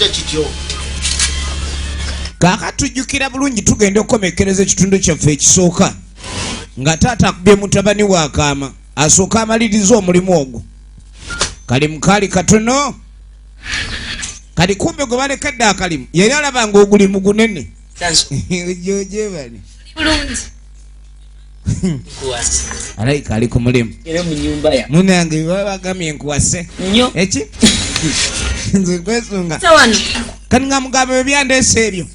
kityo. Kaka tujjukira bulungi tugenda okukomekereza ekitundu kyaffe ekisooka nga taata akubye mutabani wa Akaama asooka amaliriza omulimu ogwo kali mukali katono kali kumbe gwe balekedde akalimu yali alaba nga ogulimu gunene joje bali alaika ali ku mulimu munange babagamye nkuwase eki nze kwesunga kani nga mugambe byandeese ebyo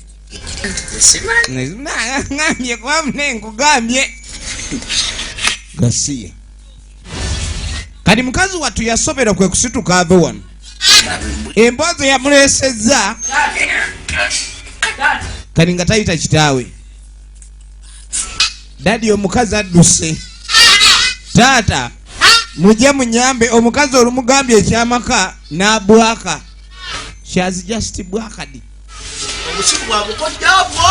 ngambye kwamne nkugambye gasiye kati mukazi wattu yasobera kwe kusituka ave wano emboozi yamuleesezza kati nga tayita kitaawe dadi omukazi adduse taata mujje munyambe omukazi olumugambye ekyamaka n'abwaka she has just bwakadi obusiku bwabukojjabwo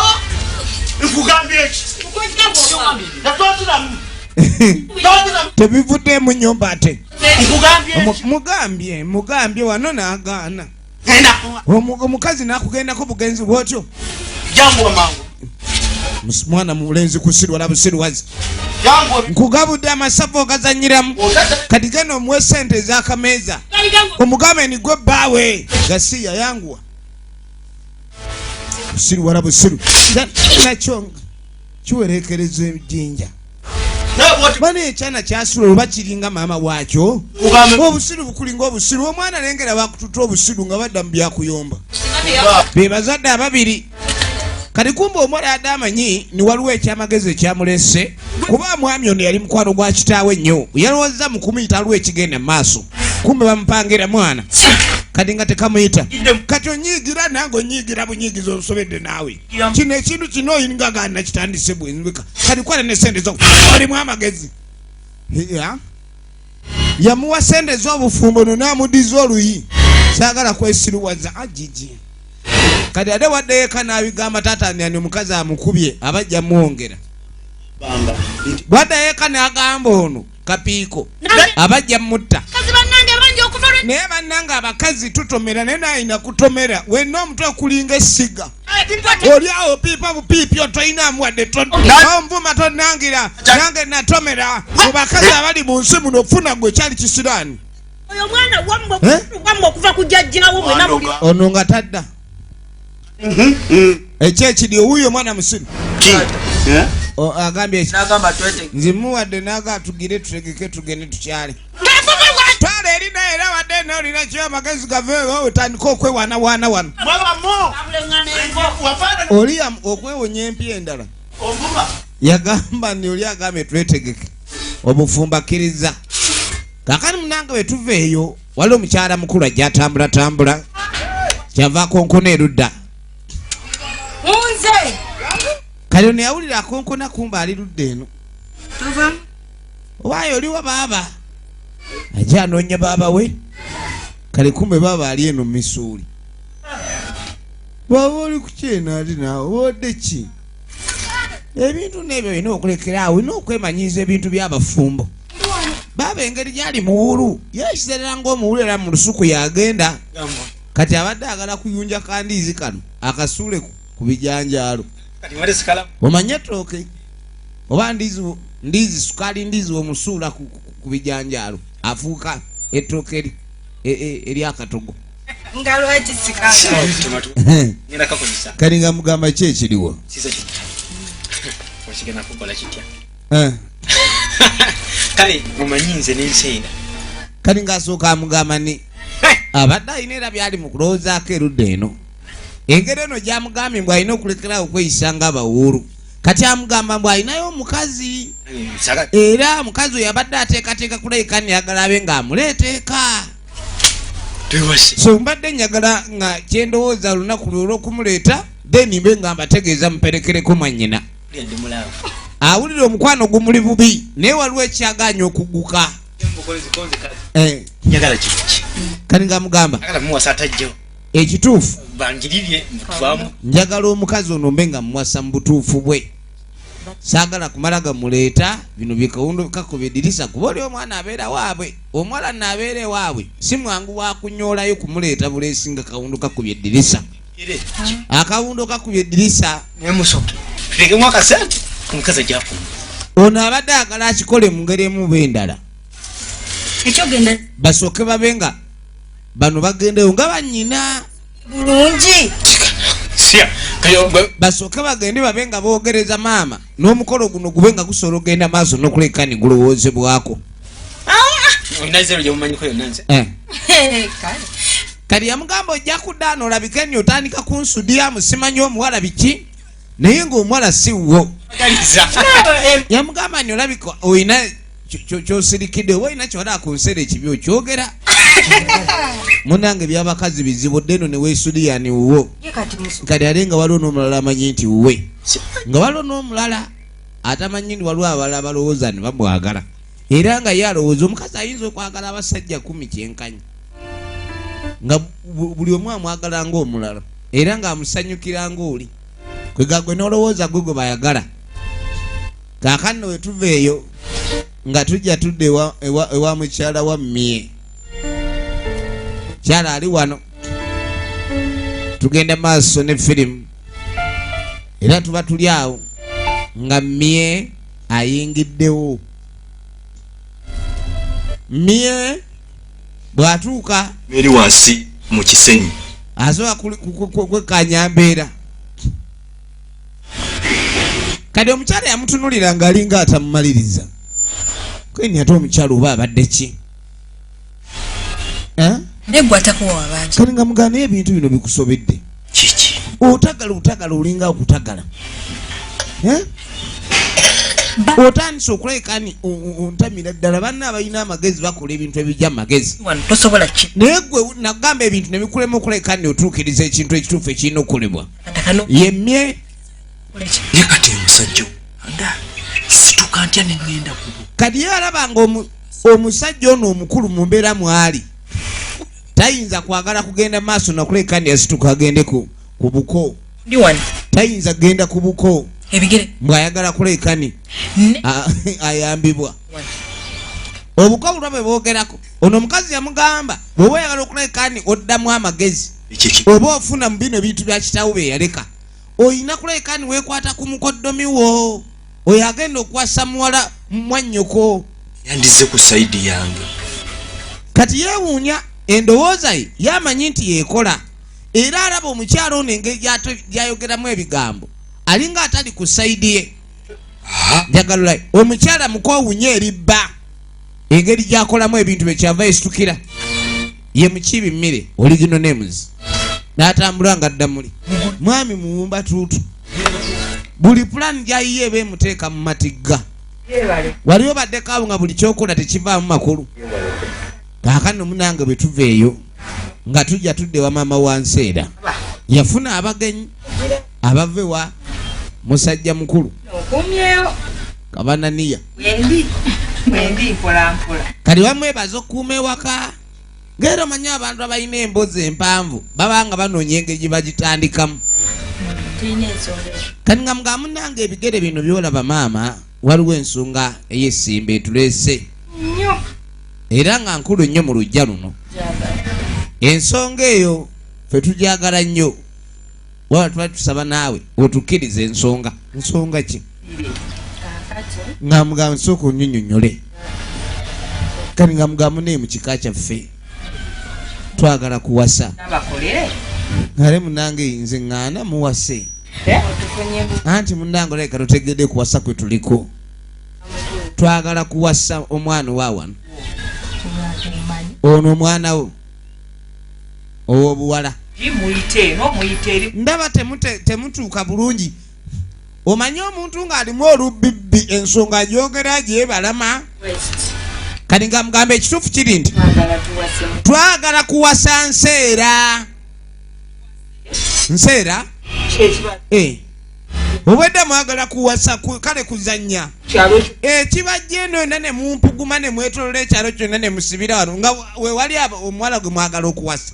nkugambye eki tebivudde mu nnyumba ate nkugambye mugambye wano n'agaana omukazi n'akugendako bugenzi bwotyo jangu mangu mwana mulenzi kusirwala busirwazi nkugabudde amasavu ogazanyiramu kati genda omuwe sente ez'akameeza omugambe ni gwe bbaawe gasiya yanguwa busirwala busiru nakyo kiwerekereza ejjinja bana ekyana kyasula olwa kiringa maama waakyo obusiru bukulinga obusiru omwana alengera bakututa obusiru nga badda mu byakuyomba be bazadde ababiri kati kumbe omwana yadde amanyi ni waliwo ekyamagezi ekyamulese kuba mwami ono yali mukwano gwa kitaawe nnyo yalowooza mu kumuyita aliwo ekigenda mu maaso kumbe bamupangira mwana kati nga tekamuyita kati onyiigira nange onyiigira bunyiigiza obusobedde naawe kino ekintu kino oyinga gaana kitandise bwenzika kati kwala ne sente zo olimu amagezi yamuwa sente z'obufumbo no n'amuddiza oluyi saagala kwesiruwaza ajiji kati ate waddeyo eka n'abigamba taata ani omukazi amukubye abajja mwongera waddeyo eka n'agamba ono kapiiko abajja mutta naye bannanga abakazi tutomera naye nayina kutomera wenna omutwe okulinga essiga oli awo piipa bupiipi otoyinamu wadde onvuma tonangira nange natomera mu bakazi abali mu nsi muno ofuna gwe kyali kisiraani ono nga tadda ekyekiri owuyo mwana musiru agambye nzimuwadde naga atugire tutegeke tugende tukyale twala eri naye era wadde nolina kyo amagezi gaveewo otandika okwewaanawaana wano oli okwewonya empya endala yagamba ni oli agambye twetegeke obufumbakkiriza kakani munange wetuva eyo wali omukyala mukulu ajja atambulatambula kyava konkona erudda kale ono yawulira akonkona kumba ali ludda eno owaayo oliwa baaba ajja anoonya baaba we kale kumbe baaba ali eno Missouri baba oli kukyena ati naawe wadde ki ebintu n'ebyo olina okulekeraawo olina okwemanyiiza ebintu by'abafumbo baaba engeri gyali muwulu yeekizerera ng'omuwulu era mu lusuku yagenda kati abadde agala kuyunja kandiizi kano akasuule ku bijanjaalo omanye tooke oba ndiizi sukaali ndiizi omusuula ku bijanjaalo afuuka ettooke eryakatogo kali nga mugamba ki ekiriwo kale mumanyi nze n'enseera kali ngaasooka amugamba ni abadde alina era byali mu kulowoozaako erudda eno engeri eno gyamugambye mbw alina okulekerawo okweyisa nga abawuulu kati amugamba mbw alinayo omukazi era omukazi oyo abadde ateekateeka kulabika nyagala abe ng'amuleeteeka so mbadde njagala nga kyendowooza olunaku olw'okumuleeta then mbe nga mbategeeza muperekereko mwannyina awulira omukwano gumuli bubi naye waliwo ekyaganya okuguka kali nga mugamba ekituufu njagala omukazi ono mbe nga muwasa mu butuufu bwe sagala kumalaga muleta bino bikawundo kakubye dirisa kuboli omwana abeera waabwe omwala nabeere waabwe si mwangu wa kunyolayo kumuleta bulesinga kawundo kakubye dirisa akawundo kakubye dirisa nemusoke tuleke mwaka sente omukazi jafu ono abadde agala akikole mu ngeri emu bendala ekyogenda basooke babenga bano bagendeyo nga bannyina bulungi basooke bagende babenga boogereza maama n'omukolo guno gubenga gusobola ogenda maaso n'okulekani gulowoozebwako kali yamugamba ojja kuddaano olabike nti otandika kunsudyamu simanyi omuwala biki naye ng'omuwala si wo yamugamba nti olabika olina kyosirikidde oba olina kyolaba ku nseera ekibi okyogera munange byabakazi bizibu ddeno ne weesudiyani wuwo kati ate nga waliwo n'omulala amanyi nti wuwe nga waliwo n'omulala atamanyi nti waliwo abalala balowooza ne bamwagala era nga ye alowooza omukazi ayinza okwagala abasajja 10 kyenkanyi nga buli omu amwagala ng'omulala era ng'amusanyukira ng'oli kwegagwe n'olowooza gwe bayagala kaakano we tuva eyo nga tujja tudde ewa mukyala wa mmye kyala ali wano tugenda maaso ne firimu era tuba tuli awo nga mmye ayingiddewo mmye bw'atuuka eri wansi mu kisenyi asobola kwekanya mbeera kati omukyala yamutunulira ng'alinga atamumaliriza kweni ate omukyala oba abadde ki kali nga mugana naye ebintu bino bikusobedde kiki otagala olinga okutagala otandise okulekani ontamira ddala banna abalina amagezi bakola ebintu ebijja magezi naye gwe nagamba ebintu nebikulema okulekani otuukiriza ekintu ekituufu ekirina okukolebwa yemmye ye kati omusajja situka ntya nengenda kubo kati ye alabanga omusajja ono omukulu mu mbeera mwali tayinza kwagala kugenda maaso nakulekani asituka agende ku buko tayinza kugenda ku buko mbwayagala kulekani ayambibwa obuko bulwa bwe boogerako ono omukazi yamugamba bw'oba oyagala okulekani oddamu amagezi oba ofuna mu bino ebintu bya kitawo bye yaleka oyina kulekani weekwata ku mukoddomi wo oyo agenda okuwasa muwala mwannyoko yandize ku sayidi yange kati yeewuunya endowooza ye yamanyi nti yeekola era alaba omukyala ono engeri gyayogeramu ebigambo alinga atali ku sayidi ye njagala omukyala mukoowunya eribba engeri gyakolamu ebintu bekyava esitukira ye mukiibi mmere original names n'atambula nga ddamuli mwami muwumba tuutu buli pulani gyayiye eba emuteeka mu matigga wali obaddeko abo nga buli kyokola tekivaamu makulu kaakano munange bwe tuva eyo nga tujja tudde wa maama wa nseera yafuna abagenyi abave wa musajja mukulu kabananiya kali bamwebaza okukuuma ewaka ngero manyi abantu abalina embozi empanvu babanga banoonya engeri gye bagitandikamu kati nga muga munange ebigere bino byolaba maama waliwo ensonga ey'essimba etuleese era nga nkulu nnyo mu lujja luno ensonga eyo fe tugyagala nnyo waba tuba tusaba naawe otukkiriza ensonga ki nga mugamba nsooka onnyonnyonnyole kati nga mugamba naye mu kika kyaffe twagala kuwasa ngale munange nze ŋŋaana muwase anti munange olabika totegedde kuwasa kwe tuliko twagala kuwasa omwana wa wano ono omwana wo ow'obuwala ndaba temutuuka bulungi omanyi omuntu ng'alimu olubibbi ensonga gyogera gyebalama kati nga mugamba ekituufu kiri nti twagala kuwasa nseera obwedde mwagala kuwasa kale kuzannya ekibajja eno yonna ne mumpuguma ne mwetolola ekyalo kyonna ne musibira wano nga wewali omuwala gwe mwagala okuwasa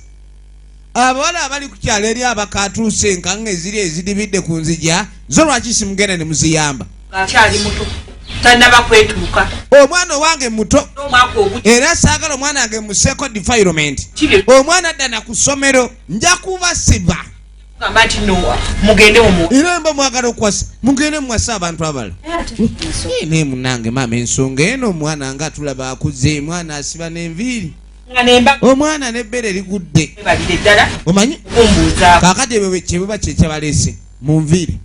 abawala abali ku kyalo eri abakatuuse enkanga eziri ezidibidde ku nzija zo lwaki simugenda ne muziyamba akyali muto tanaba kwetuuka omwana wange muto era saagala omwana wange mu second defilement omwana addana ku ssomero nja kubasiba gamba nti no mugende omwo era mba mwagala okukwasa mugende mwasa abantu abala naye munange maama ensonga eno omwana nga tulaba akuze mwana asiba n'enviiri omwana n'ebbere ligudde omanyi kakati kyebuba kyekyabaleese mu nviiri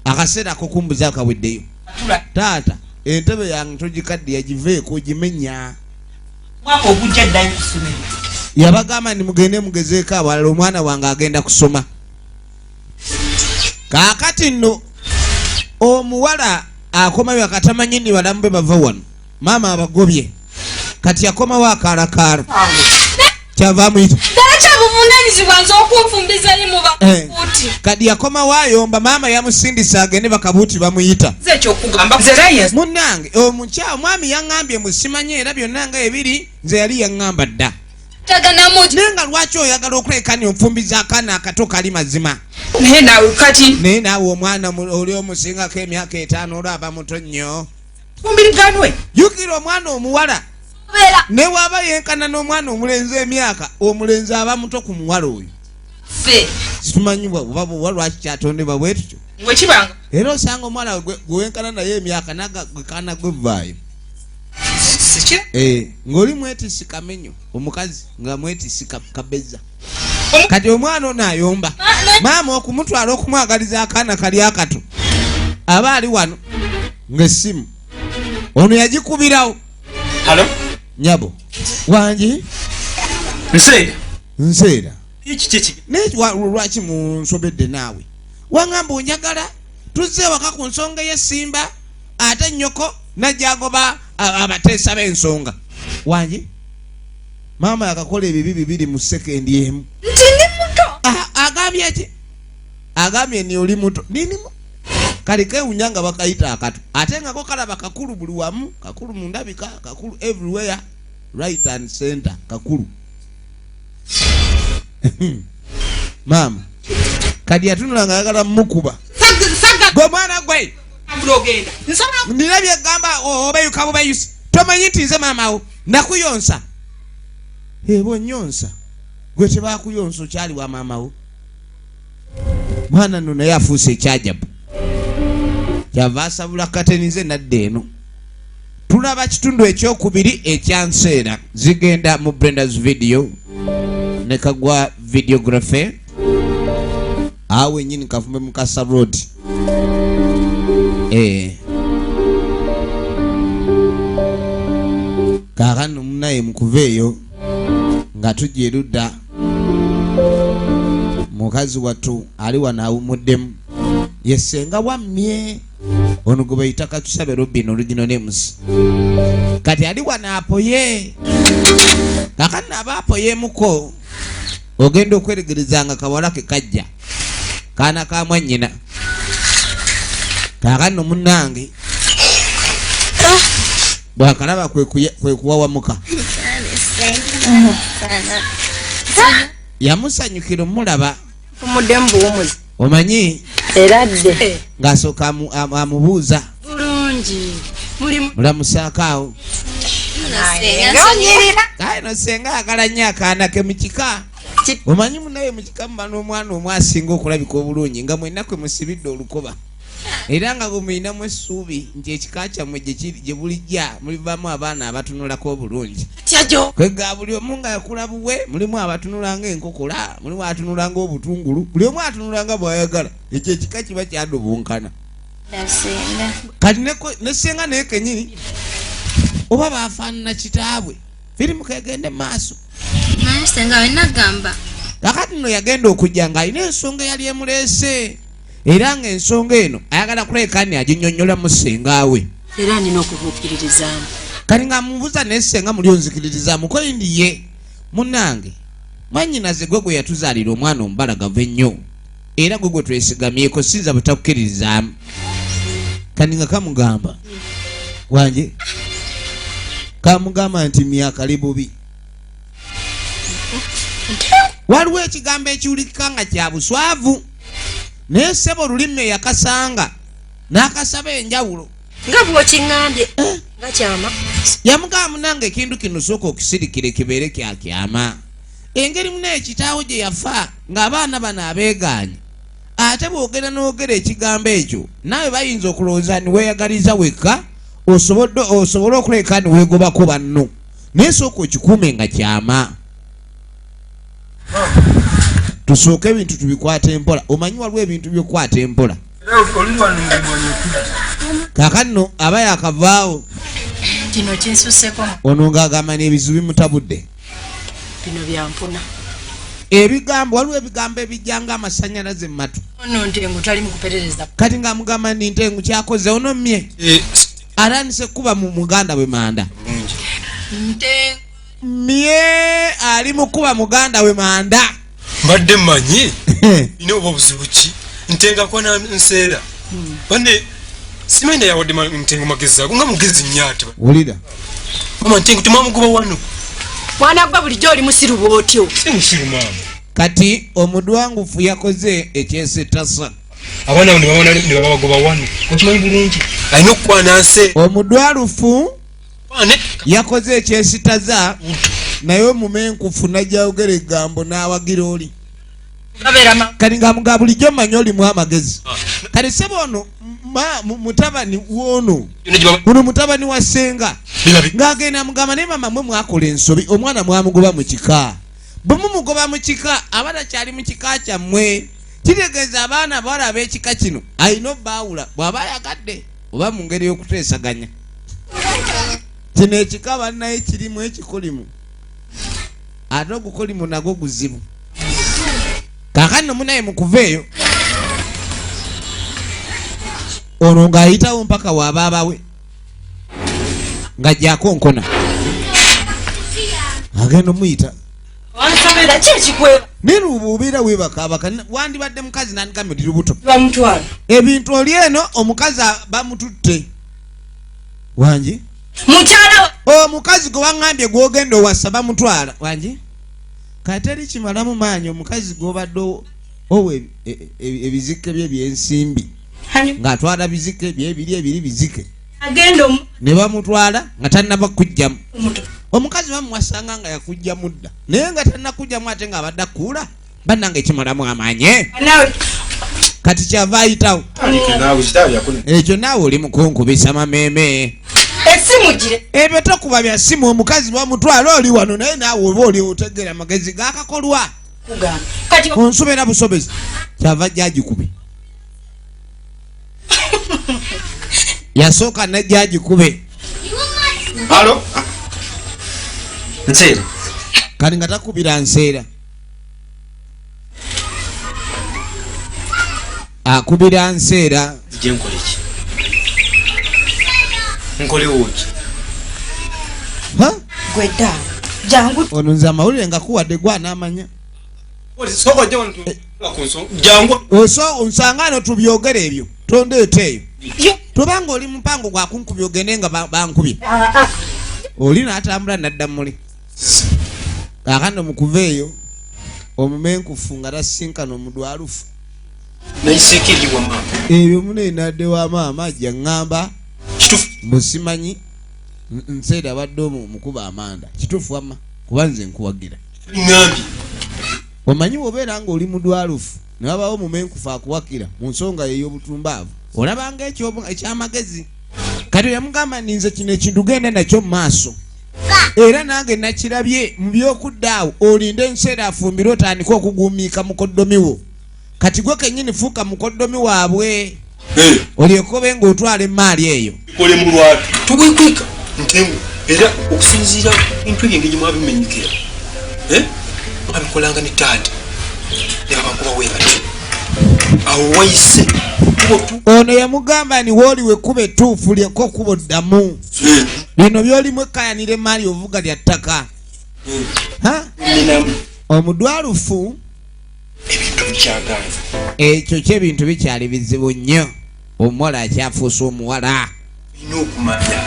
akaseera akokumbuza akaweddeyo taata entebe yange togikadde yagiveeko gimenya mwaka ogujja ddayo kusomero yabagamba ndi mugende mugezeeko abalala omwana wange agenda kusoma kaakati nno omuwala akomayo akatamanyi ni balamu be bava wano maama abagobye kati yakomawo akaalakaala kyava amuyita kadi yakomawo ayomba maama yamusindisa agende bakabuuti bamuyita munnange omukyawo mwami yaŋŋambye musimanye era byonna nga ebiri nze yali yaŋŋamba dda naye nga lwaki oyagala okulekani onfumbiza akaana akato kali mazima naye naawe omwana oli omusingako emyaka 5 olwaba muto nnyo jukira omwana omuwala ne waba yenkana n'omwana omulenzi emyaka omulenzi aba muto ku muwala oyo situmanyi oba lwaki kyatondebwa bwe tutyo era osanga omwana gwewenkana naye emyaka nagakaana gwevaayo ng'oli mwetisi kamenyo omukazi nga mwetisi kabeza kati omwana ono ayomba maama okumutwala okumwagaliza akaana kali akato aba ali wano ng'essimu ono yagikubirawo nyabo wangi nseera lwaki munsobedde naawe waŋŋamba onjagala tuzze waka ku nsonga y'essimba ate nnyoko najjagoba abateesa b'ensonga wangi maama yakakola ebibi 2 mu sekendi emu agambye ki agambye ni oli muto ninimu kali kewunya nga bakayita akato ate ngako kalaba kakulu buli wamu kakulu mu ndabika kakulu everywhere right and center kakulu maama kadi yatunulanga ayagala mukuba gwe mwana gwe nirabye gamba obeyuka bubeyusi tomanyi nti nze maamawo nakuyonsa bonyonsa gwe tebakuyonsa okyali wa maamawo mwana nno naye afuuse ekyajabu kyava asabula katenize nadde eno tulaba kitundu ekyokubiri ekyanseera zigenda mu Brenda's video ne kagwa videography awe nyini kafume mukasa road kakano munaye mukuveeyo nga tujja erudda mukazi wattu ali wano awumuddemu yesenga wammye ono gwe bayita Katusabe Robin original names kati ali wano apoye kakano aba apoyemuko ogenda okweregerezanga kawala ke kajja kaana ka mwannyina kakano munnange bwakalaba kwe kuwawamuka yamusanyukira omulaba omanyi era dde ng'asooka amubuuza bulungi mulamusaakaawo no senga agala nnyo akaana ke mukika omanyi munaye mukika muba n'omwana omu asinga okulabika obulungi nga mwenna kwe musibidde olukoba era nga bwe muyinamu essuubi nti ekika kyammwe gye bulijja mulivamu abaana abatunulako obulungi kwega buli omu nga yakula buwe mulimu abatunula ng'enkokola mulimu atunula ng'obutungulu buli omu atunula nga bw'ayagala ekyo ekika kiba kyadobunkana kati nesenga naye kenyini oba bafaanana kitaabwe firimu kegende maaso senga wenagamba kakati nno yagenda okujja ng'alina ensonga eyali emuleese era ng'ensonga eno ayagala kulekani aginyonnyola mu ssengawe era nina okubuukirizaamu kati nga mubuuza naye ssenga muli onzikirizaamu kolindiye munnange mwannyinaze gwe yatuzaalira omwana omubalagavu ennyo era gwe twesigamyeko sinza butakukkiririzaamu kati nga kamugamba wange kamugamba nti myaka libubi waliwo ekigambo ekiwulikika nga kya buswavu naye ssebo olulimi yakasanga n'akasaba enjawulo nga bw'okiŋŋambye nga kyama. Yamugamba munange ekintu kino sooka okisirikire kibeere kyakyama. Engeri munaye kitaawo gye yafa ng'abaana bano abeegaanye. Ate bw'ogenda n'ogera ekigambo ekyo naawe bayinza okulowooza ni weeyagaliza wekka osobole okuleka ni weegobako banno. Naye sooka okikuume nga kyama. Tusooke ebintu tubikwata empola. Omanyi waliwo ebintu by'okukwata empola. Kaakano aba yakavaawo. Kino kinsusseko. Ono ng'agamba n'ebizu bimutabudde. Bino byampuna. Ebigambo waliwo ebigambo ebijjanga amasannyalaze mu matu. Ono Ntengu tali mu kuperereza. Kati ng'amugamba nti Ntengu kyakoze ono mmye. Atandise kuba mu muganda we manda. Ntengu Mmye ali mu kuba muganda we manda. Mbadde mmanyi ine oba buzibu ki Ntenga kwana nseera bane simanyi yawadde Ntengu magezi ago nga mugezi nnyate wulira mama Ntengu temamugoba wano mwana gwa bulijjo oli musiru bw'otyo. si musiru mama. Kati omudwangufu yakoze ekyesitasa. Abaana ne babagoba wano okimanyi bulungi alina okukwana nse. Omudwalufu yakoze ekyesitaza naye omumenkufu najjawogera egambo n'awagira oli. Kati ng'amugamba bulijjo mmanyi olimu amagezi. Kati sebo ono mutabani w'ono ono mutabani wa ssenga ng'agenda amugamba naye mama mwe mwakola ensobi omwana mwamugoba mu kika. Bwe mumugoba mu kika aba takyali mu kika kyammwe. Kitegeeza abaana abawala ab'ekika kino alina obbaawula bw'aba ayagadde oba mu ngeri y'okuteesaganya. Kino ekika bannaye kirimu ekikolimu. Ate ogukolimu nagwo guzibu. Kaakano munaye mukuveeyo ono ng'ayitawo mpaka waabaabawe ng'ajjaako nkona agenda omuyita wansomera ki ekikweba ne lubuubira weebakaabaka wandibadde mukazi nandigambe ndi lubuto bamutwala ebintu oli eno omukazi bamututte wangi mukyala omukazi gwe waŋŋambye gw'ogenda owassa bamutwala wangi kateri kimalamu maanyi omukazi gw'obadde owo ebizike bye byensimbi ng'atwala bizike byebiri bizike agenda ne bamutwala nga tannaba kujjamu. Omukazi bamuwasanga nga yakujjamu dda naye nga tannakujjamu ate ng'abadde akuula bannange ekimalamu amaanyi. Kati kyava ayitawo ekyo naawe oli mukunkubisa mameeme. Esimu gire ebyo tokuba bya simu. Omukazi bamutwala oli wano naye naawe oba oli otegeera amagezi gakakolwa kati onsubira busobezi kyava jjagikube. Yasooka najjagikube Halo Nseera kali nga takubira nseera akubira nseera. Je nkole ki? Nkole woki? gwedda jangu ono nze amawulire nga kuwadde gwa n'amanya. Soko je wantu kunso jangu Onsangano tubyogere ebyo tondeeta eyo. Tobanga oli mupango gwa kunkubya ogende nga bankubye oli n'atambula nadda muli. Kaakano mukuveeyo omumenkufu nga tasinkana omudwalufu nayiseekeriwa mama. ebyo munaye nadde wa maama ajja ŋŋamba musimanyi nseera abadde omukuba amanda kituufu wamma kuba nze nkuwagira Ngambye omanyi bw'obeera ng'oli mudwalufu ne wabaawo omumenkufu akuwakira mu nsonga ey'obutumbaavu olabanga ekyamagezi. Kati yamugamba ninze kino ekintu genda nakyo mu maaso era nange nakirabye mu by'okuddaawo olinde enseera afumbire otandika okuguumiika mukoddomi wo. Kati gwe kennyini fuuka mukoddomi waabwe olyekobe ng'otwala emaali eyo. kole mu lwatu tubwekweka Ntengu era okusinziira bintu ebyo engeri mwabimenyekera abikolanga ne taata nebabankuba weebati awo wayise ono yamugamba ni wooli wekuba ettuufu lyeko kuba oddamu bino by'olimu ekkayanira emaali ovuga lya ttaka. Omudwalufu ebintu bikyagaana ekyo ky'ebintu bikyali bizibu nnyo. Omuwala akyafuusa omuwala tulina okumanya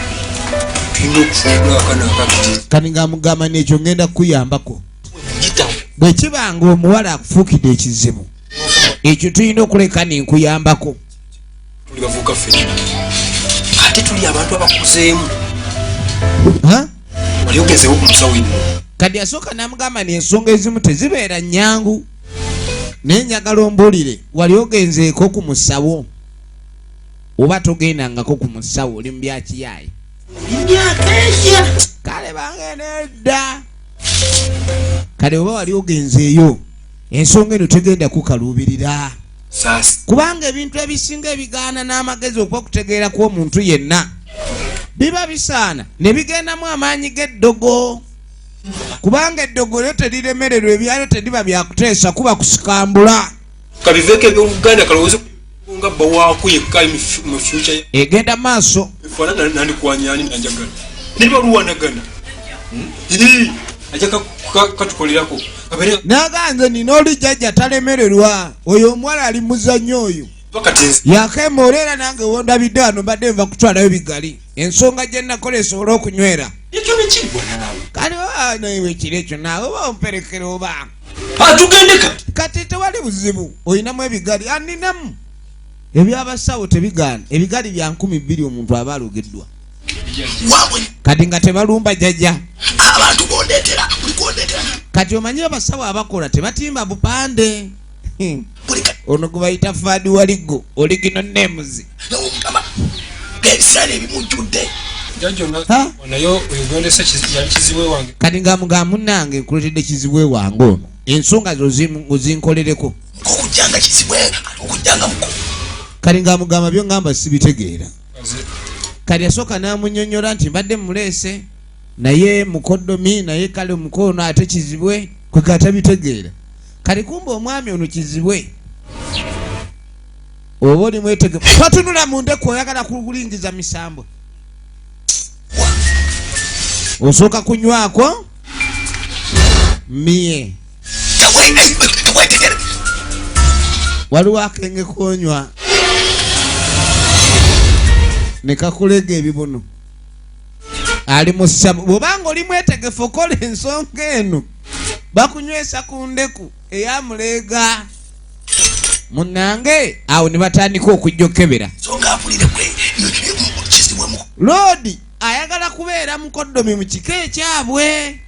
tulina okufunirwa akana akakiti kani ng'amugamba n'ekyo ngenda kukuyambako gitawo bwe kibanga omuwala akufuukidde ekizibu ekyo tulina okuleka nenkuyambako tuli bavuka ffe ate tuli abantu abakuzeemu wali ogezeewo ku musawo ino kati yasooka namugamba n'ensonga ezimu tezibeera nnyangu naye njagala ombuulire wali ogenzeeko ku musawo oba togendangako ku musawo oli mu byakiyaayi kale bange nedda kale oba wali ogenzeeyo ensonga eno tegenda kukaluubirira kubanga ebintu ebisinga ebigaana n'amagezi okwokutegeera kw'omuntu yenna biba bisaana ne bigendamu amaanyi g'eddogo kubanga eddogo lyo teriremererwa ebyalo teriba byakuteesa kuba kusikambula kabiveeko ebyobuganda kalowooze nga bba waako yekka mu future egenda maaso efaanana nandikwanyani nanjagala niba luwanagana ajja katukolerako naganze nina oli jjajja talemererwa oyo omuwala ali muzannyo oyo yakemoola era nange wondabidde wano mbadde nva kutwalayo bigali ensonga gye nakola esobole okunywera kale naiwe kiro ekyo naawe oba omperekera oba tugende kati tewali buzibu oyinamu ebigali aninamu ebyabasawo tebigaana ebigali bya 200 omuntu aba alogeddwa kati nga tebalumba jjajja abantu bondetera kulikondetera kati omanyi abasawo abakola tebatimba bupande ono gwe bayita faadi waligo oligino nemuzi n'omukama ebisale ebimujjudde nayo oyogondesa yali kiziwe wange kati ngamuga munnange nkuletedde kiziwe wange ono ensonga zo zinkolereko okujjanga kiziwe okujjanga muko kati ngamugamba byo ngamba sibitegeera kati yasooka n'amunyonnyola nti mbadde muleese naye mukoddomi naye kale mukono ate kizibwe kwe katabitegeera kati kumba omwami ono kizibwe oba oli mwetege patunula mundeku oyagala kulingiza misambo osooka kunywako mie waliwo akenge konywa nekakulega ebibuno ali musabu bwobanga oli mwetegefu okola ensonga eno bakunywesa ku ndeku eyamuleega munnange awo ne batandika okujja okebera loodi ayagala kubeera mukoddomi mu kika ekyabwe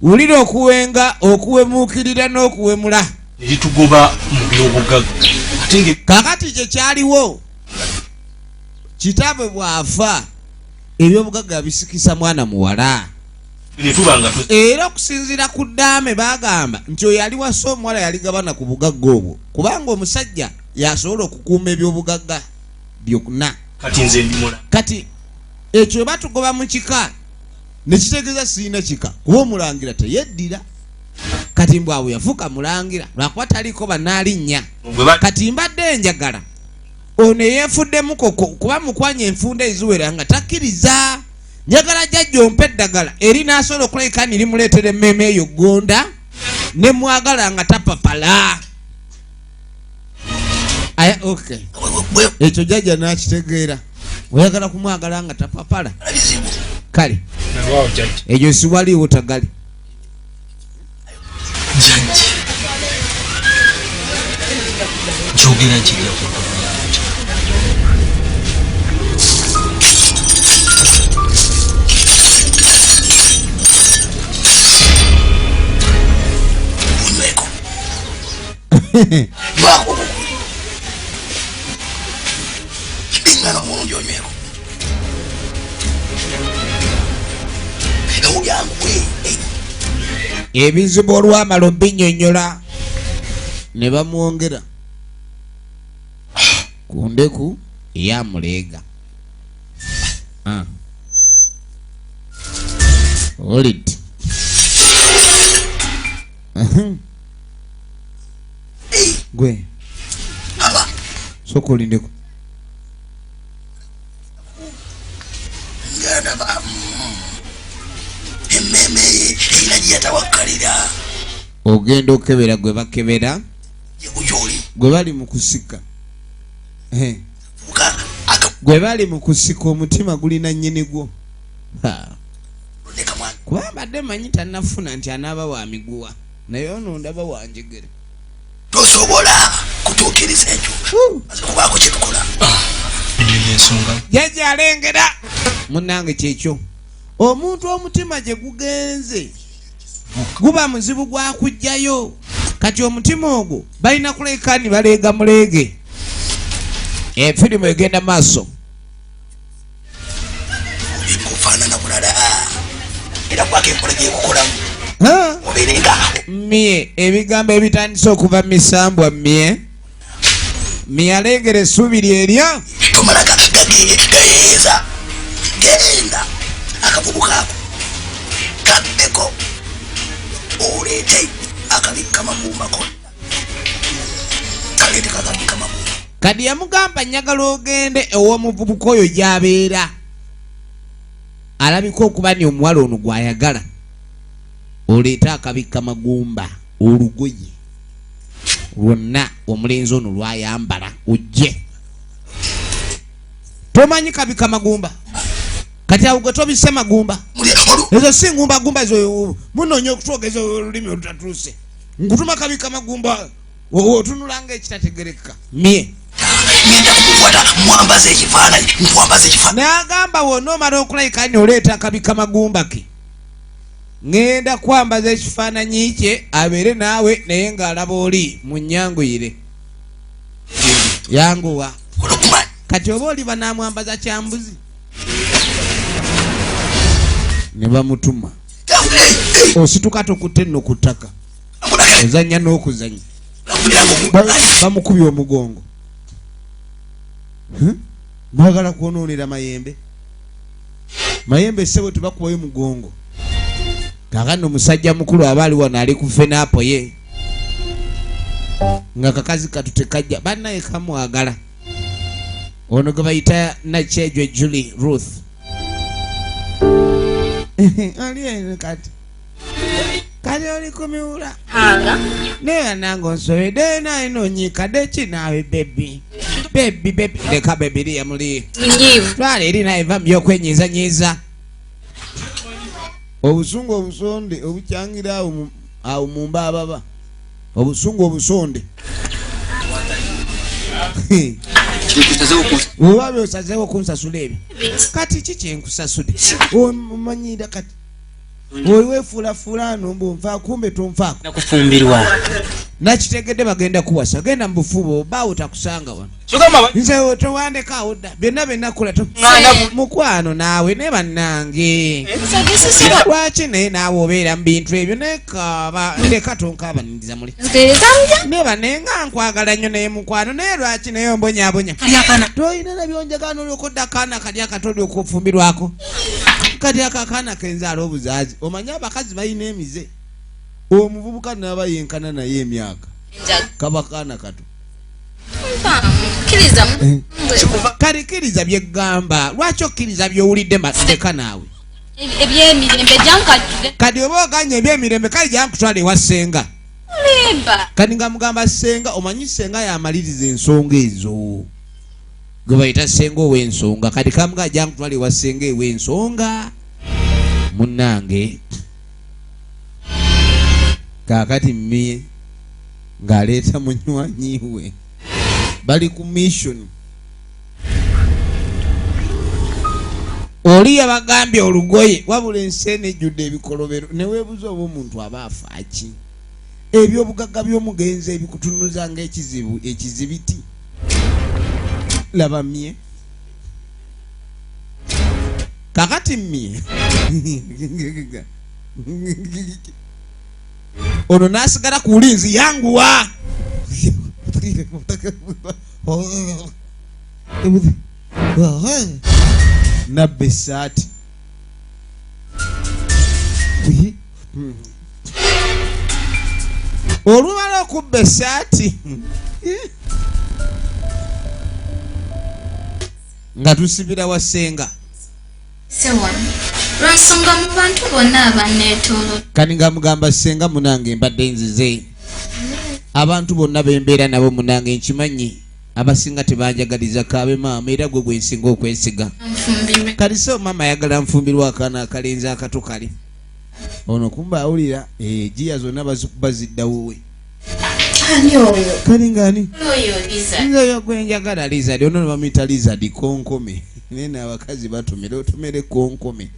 wulira okuwenga okuwemuukirira n'okuwemula ebitugoba mu byobugagga kakati kye kyaliwo kitaabwe bw'afa ebyobugagga bisikisa mwana muwala era okusinziira ku ddaame bagamba nti oyo yali wasa omuwala yali gabana ku bugagga obwo kubanga omusajja yasobola okukuuma ebyobugagga byonna kati ekyo batugoba mu kika nekitegeeza sirina kika kuba omulangira teyeddira kati mbwawe yafuuka mulangira lwakuba taliiko banaalinnya kati mbadde njagala ono yeefudde koko kuba mukwanya enfunda eziwera nga takkiriza njagala jjajja ompa eddagala eri n'asobola okulabika nirimuleetera emmeeme eyo gonda ne mwagala nga tapapala aya okay ekyo jjajja n'akitegeera oyagala kumwagala nga tapapala kale ekyo siwaliiwo tagali kyogera nkijja ebizibu olwamala obinnyonnyola ne bamwongera ku ndeku eyamuleega oliti gwe soka olindeku ogenda okebera gwe bakebera gwe bali mu kusika gwe bali mu kusika omutima gulina nnyini gwo kuba mbadde manyi tannafuna nti anaaba wa miguwa naye ono ndaba wanjegere tosobola kutuukiriza ekyo kubaako kyetukola nsonga jajja alengera munnange kyekyo omuntu omutima gye gugenze guba muzibu gwa kujjayo kati omutima ogwo balina kulekani baleega muleege efirimu egenda maaso bikufaanana bulala era kwako enkola gyekukolamu mie ebigambo ebitandise okuva misambwa mie alengera essuubi lyerya tomala gayeeza genda akavubuka ako kaddeko oleete akabikka magumba konna kaleete kakabikka magumba kadi yamugamba njagala ogende ew'omuvubuka oyo gy'abeera alabika okuba ni omuwala ono gw'ayagala oleete akabikka magumba olugoye lwonna omulenzi ono lwayambala ojje tomanyi kabika magumba kati awo gwe tobise magumba ezo si ngumba ezo munoonya okutwogeza olulimi olutatuuse nkutuma kabika magumba otunulanga ekitategereka mie n'agamba wonna omala okulayikani oleeta akabika magumba ke ngenda kwambaza ekifaananyi kye abeere naawe naye ng'alaba oli mu nnyanguyire yanguwa kati oba oli banamwambaza kyambuzi ne bamutuma osituka tokutte nno ku ttaka ozannya n'okuzannya bamukubye omugongo mwagala kwonoonera mayembe ssebo tebakubayo mugongo kakano omusajja mukulu aba ali wano ali ku fenapo ye nga kakazi katu tekajja bannaye kamwagala ono gwe bayita nakyejwe Julie Ruth ali eno kati oli kumiwula naye nange onsobedde naye nonyikadde kinaawe bebi leka bebi liya muli twala eri naye va mubyokwenyiizanyiiza obusungu obusonde obukyangira awo mumba ababa obusungu obusonde oba byosazeewo kunsasula ebyo kati kikyenkusasudde omanyira kati oli wefuulafuula nombu nfa kumbe tonfaako nakufumbirwa nakitegedde bagenda kuwasa genda mu bufubo obaawo takusanga wano nze towandekaawo dda byonna byennakola mukwano naawe ne bannange lwaki naye naawe obeera mu bintu ebyo nekaaba ndeka tonkaabaniriza muli ne banenga nkwagala nnyo naye mukwano naye lwaki naye ombonyaabonya toyina nabyonjagano olyokodda akaana kali akato olyokufumbirwako kati akakaana kenzaala obuzaazi omanyi abakazi balina emize omuvubuka naba yenkana naye emyaka kabakaana kato kalikiriza byeggamba lwaki okkiriza byowulidde mateka naawe kati oba oganye ebyemirembe kale jankutwala ewa ssenga kati nga mugamba ssenga omanyi ssenga yamaliriza ensonga ezo gwe bayita ssenga ow'ensonga kati kamuga jankutwala ewa ssenga ew'ensonga munnange kakati mmie ng'aleeta munywanyiwe bali ku mission oli yabagambye olugoye wabula ensi eno ejjudde ebikolobero ne weebuza oba omuntu aba afaaki ebyobugagga by'omugenzi ebikutunuza ng'ekizibu ekizibiti laba mmie kakati mmie ono nasigala ku bulinzi yanguwa nabba essaati olumala okubba essaati nga tusibira wa ssenga lwansonga mu bantu bonna abanneetoolodde kani nga mugamba ssenga munange mbadde nzize abantu bonna bembeera nabo munange nkimanyi abasinga tebanjagaliza kaabe maama era gwe gwensinga okwesiga kali so maama ayagala nfumbirwa akaana akalenzi akato kali ono kumba awulira ejiya zonna bazikuba ziddawowe kali ngani Oyo Lizard. nze gwenjagala lizard ono bamuyita lizard konkome nene abakazi batumire otumere konkome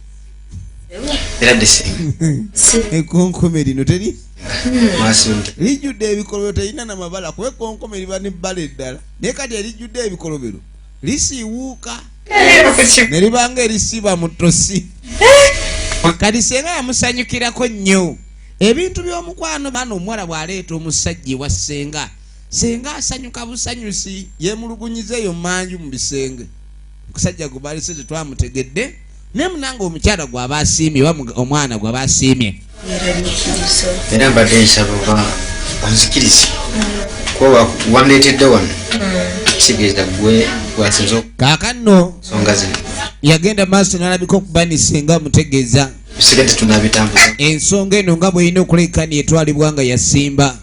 era desinga ekonkome lino teri masunde lijjudde ebikolobero terina namabala kuba ekonkome liba nebbala eddala naye kati erijjudde ebikolobero lisiiwuuka ne libanga erisiiba mu ttosi kati senga yamusanyukirako nnyo ebintu by'omukwano bano omuwala bw'aleeta omusajja ewa senga senga asanyuka busanyusi yemulugunyizeeyo manju mu bisenge omusajja gwe balese tetwamutegedde ne munanga omukyala gw'aba asiimye oba omwana gw'aba asiimye era mbadde nsaba oba onzikirize kuba wandeetedde wano kitegeeza gwe gwasinza kaakano nsonga zino yagenda maaso n'alabika okuba ni senga amutegeeza tusigadde tunabitambuza ensonga eno nga bw'erina okulekani etwalibwa nga yasimba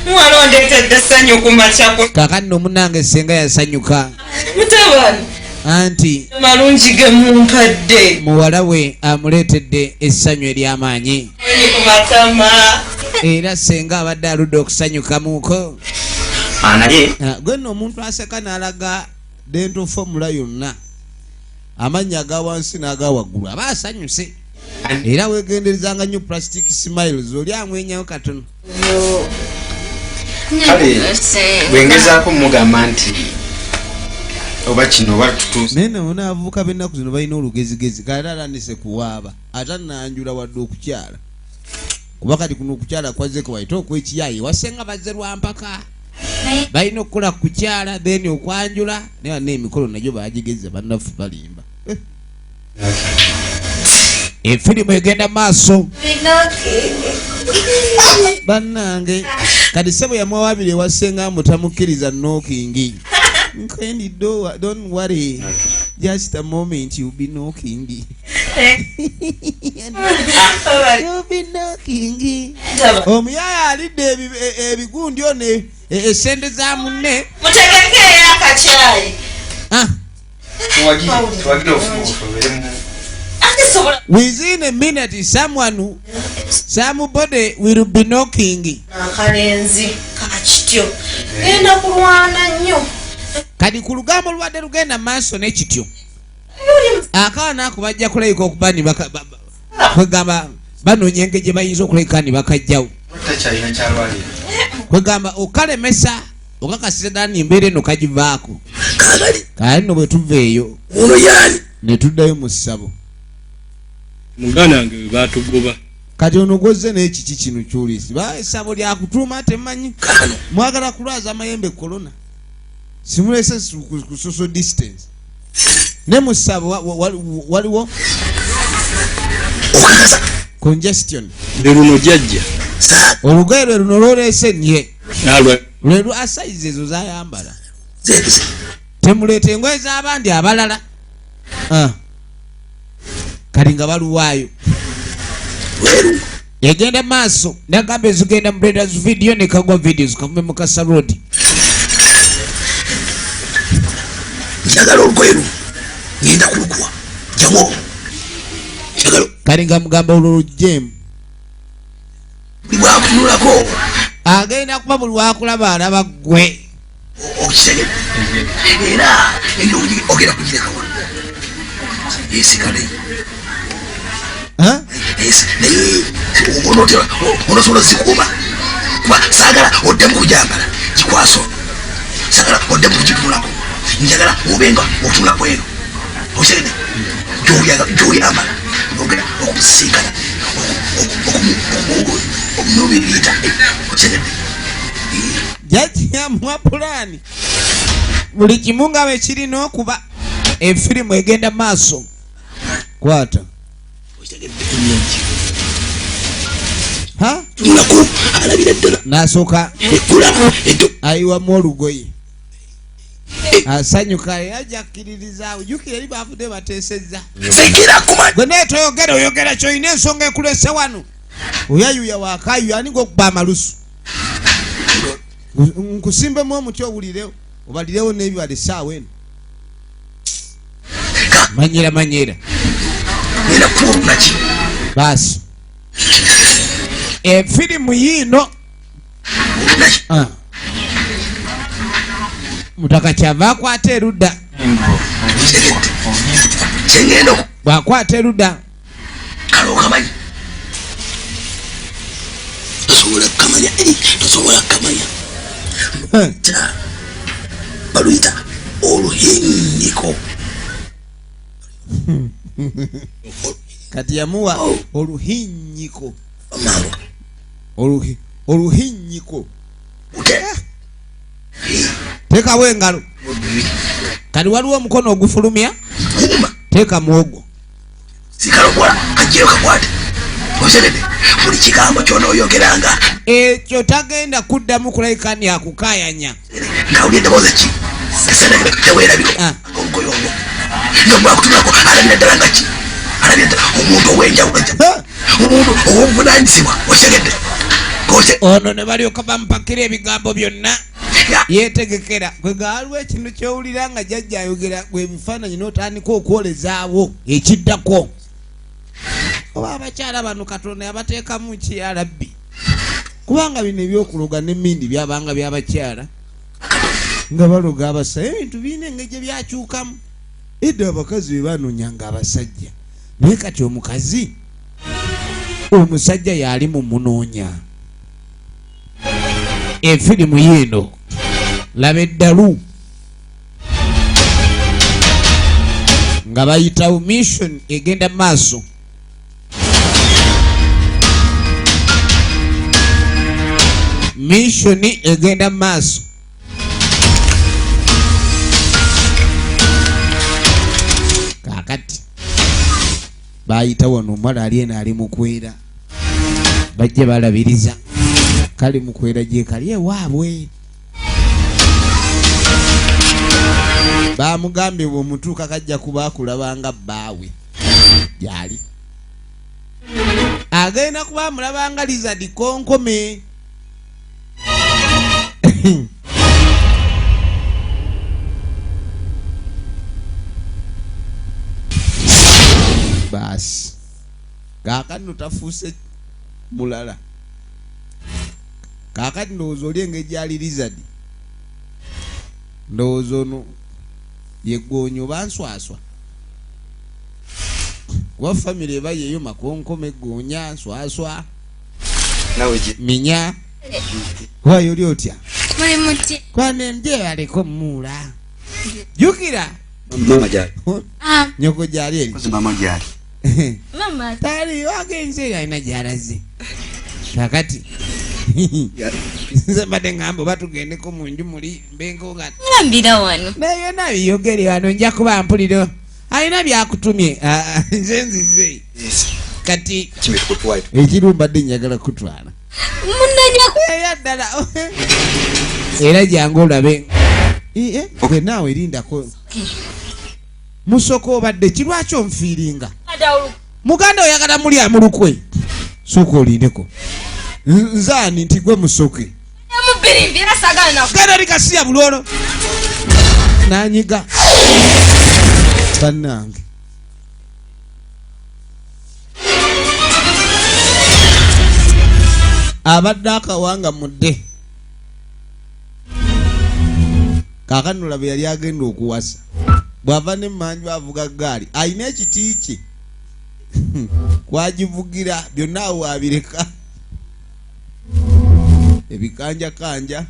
mwana wandeetedde essanyu ku makyako kaakano munange senga yasanyuka mutabani anti malungi ge mumpadde muwala we amuleetedde essanyu ery'amaanyi ni ku matama era senga abadde aludde okusanyukamuuko naye gwe nno omuntu aseka n'alaga dental formula yonna amannya aga wansi n'aga waggulu aba asanyuse era weegenderezanga nnyo plastic smiles oli amwenyawo katono kale bwengezaako mugamba nti oba kino oba tutuuse naye nabona abavubuka b'ennaku zino balina olugezigezi kale alandise kuwaaba ate nanjula wadde okukyala kuba kati kuno okukyala kwazeko waite okwekiyaye wasenga bazze lwampaka balina okukola kukyala then okwanjula naye wana emikolo nagyo bagigeza bannaffe balimba efirimu egenda maaso bannange kati sebo yamwawabira ewasenga mutamukkiriza knocking Candy, don't worry. Just a moment, you'll be knocking. You'll be knocking. Omuyaya alidde ebigundi one esente za munne. mutegeke akachai Within a minute, somebody will be knocking. akalenzi kakityo genda kulwana nnyo Kadi ku lugambo lwadde lugenda maaso n'ekityo akaana ako bajja kulabika okuba ni kwegamba banoonya engeri gye bayinza okulabika ni bakajjawo kwegamba okalemesa okakasiza ddala ni embeera eno kagivaako kale nno bwe tuva eyo ne tuddayo mu ssabo muganda wange bwe baatugoba kati ono gwozze n'ekiki kino kyolisi ba essabo lyakutuuma temanyi mwagala kulwaza amayembe kolona simulese ku social distance ne mu ssabo waliwo congestion leruno jajja olugoye lwe luno lwoleese nye lwe asayizi ezo zayambala temuleeta engoye z'abandi abalala kali nga baluwaayo egenda maaso nagamba ezigenda mu Breeders video ne kagwa videos kavume mu Kasa Road njagala olugoye luno ngenda kulukuwa jamu kali nga mugamba olwolujjeemu bwakunulako agenda kuba buli wakulaba alaba ggwe okisege era endungi ogenda kugireka wano yesigale naye onosobola zikuuma kuba saagala oddemu kujambala gikwaso saagala oddemu kugitunulako njagala obenga otunulako eno okisegede gyoyambala ogenda okusinkana okumubiriita okisegede jajjamwa pulaani buli kimu nga bwe kirina okuba efirimu egenda maaso kwata tunulako alabira ddala n'asooka ekulamu ayiwamu olugoye asanyuka yajakkiririzaawo jjukira eri baavudde bateesezza gwe naye toyogera oyogera kyolina ensonga ekulese wano oyayuya waakayuya ani gwokuba amalusu nkusimbemu omuti owulirewo obalirewo n'ebibala essaawa eno manyera baasi efirimu yiino Mutaka kyava akwata erudda. Kyengendo. Bw'akwata erudda. Kalo kamanyi. Tosobola kamanya. Baluyita oluhinyiko. Kati yamuwa oluhinyiko. Oluhinyiko. Tekawo engalo. Kati waliwo omukono ogufulumya. Teka muogo. Sikalobola kajeyo kakwate. Oserede buli kigambo ky'onooyogeranga. Ekyo tagenda kuddamu kulayikani akukayanya. Ngawulidde bozeki. Kiserede teweerabika. Omugoyongo. Ng'omwakutunako alabira ddala nga ki? Alabira ddala omuntu ow'enjawulo. Omuntu ow'obuvunaanyizibwa. Oserede. Ono ne balyoka bamupakira ebigambo byonna. Yeetegekera kwega aliwo ekintu kyowulira nga jjajja ayogera gwe bifaananyi n'otandika okwolezaawo ekiddako. Oba abakyala bano Katonda yabateekamu ki ya Rabbi? Kubanga bino ebyokuloga n'emmindi byabanga by'abakyala nga baloga abasajja ebintu birina engeri gye byakyukamu. Edda abakazi be banoonyanga abasajja naye kati omukazi omusajja yali mu munoonya. Efirimu Yiino laba eddalu nga bayitawo mission egenda maaso. Mission egenda maaso. Kakati bayita wano omwala ali eno ali mukwera bajje balabiriza kali mukwera gye kali ewaabwe. Bamugambye bw'omutuuka kajja kuba akulabanga bbaawe gyali agenda kuba amulabanga Lizard Konkome. Basi kaakano tafuuse mulala. Kaakati ndowooza oli engeri gyali Lizard. Ndowooza ono yeggoonya oba nswaswa. Kuba famire eba yeeyo Makonkome, Ggoonya, Nswaswa, Minya. Waayo oli otya? Muli muti. Kwane mje aliko muula. Jukira. Mama gyali. Nyoko gyali eri. Kozi mama gyali. Mama. Tali wagenze alina gyalaze. Kakati. Nze mbadde ngamba batugendeko mu nju muli mbengo nga. Ngambira wano. Naye nabiyogere wano nja kuba mpuliro. Alina byakutumye. Nze. Kati. Ekirumba dde njagala kutwala. Munanya ddala era jangu olabe gwe naawe lindako musoko obadde kirwaki omufiiringa muganda oyagala muli amulukwe sooka olindeko nzaani nti gwe musoke genda likasiya bulolo nanyiga bannange. Abadde akawanga mudde kaakano laba yali agenda okuwasa bw'ava n'emmanju avuga gaali alina ekiti kye kwagivugira byonna awo abireka ebikanjakanja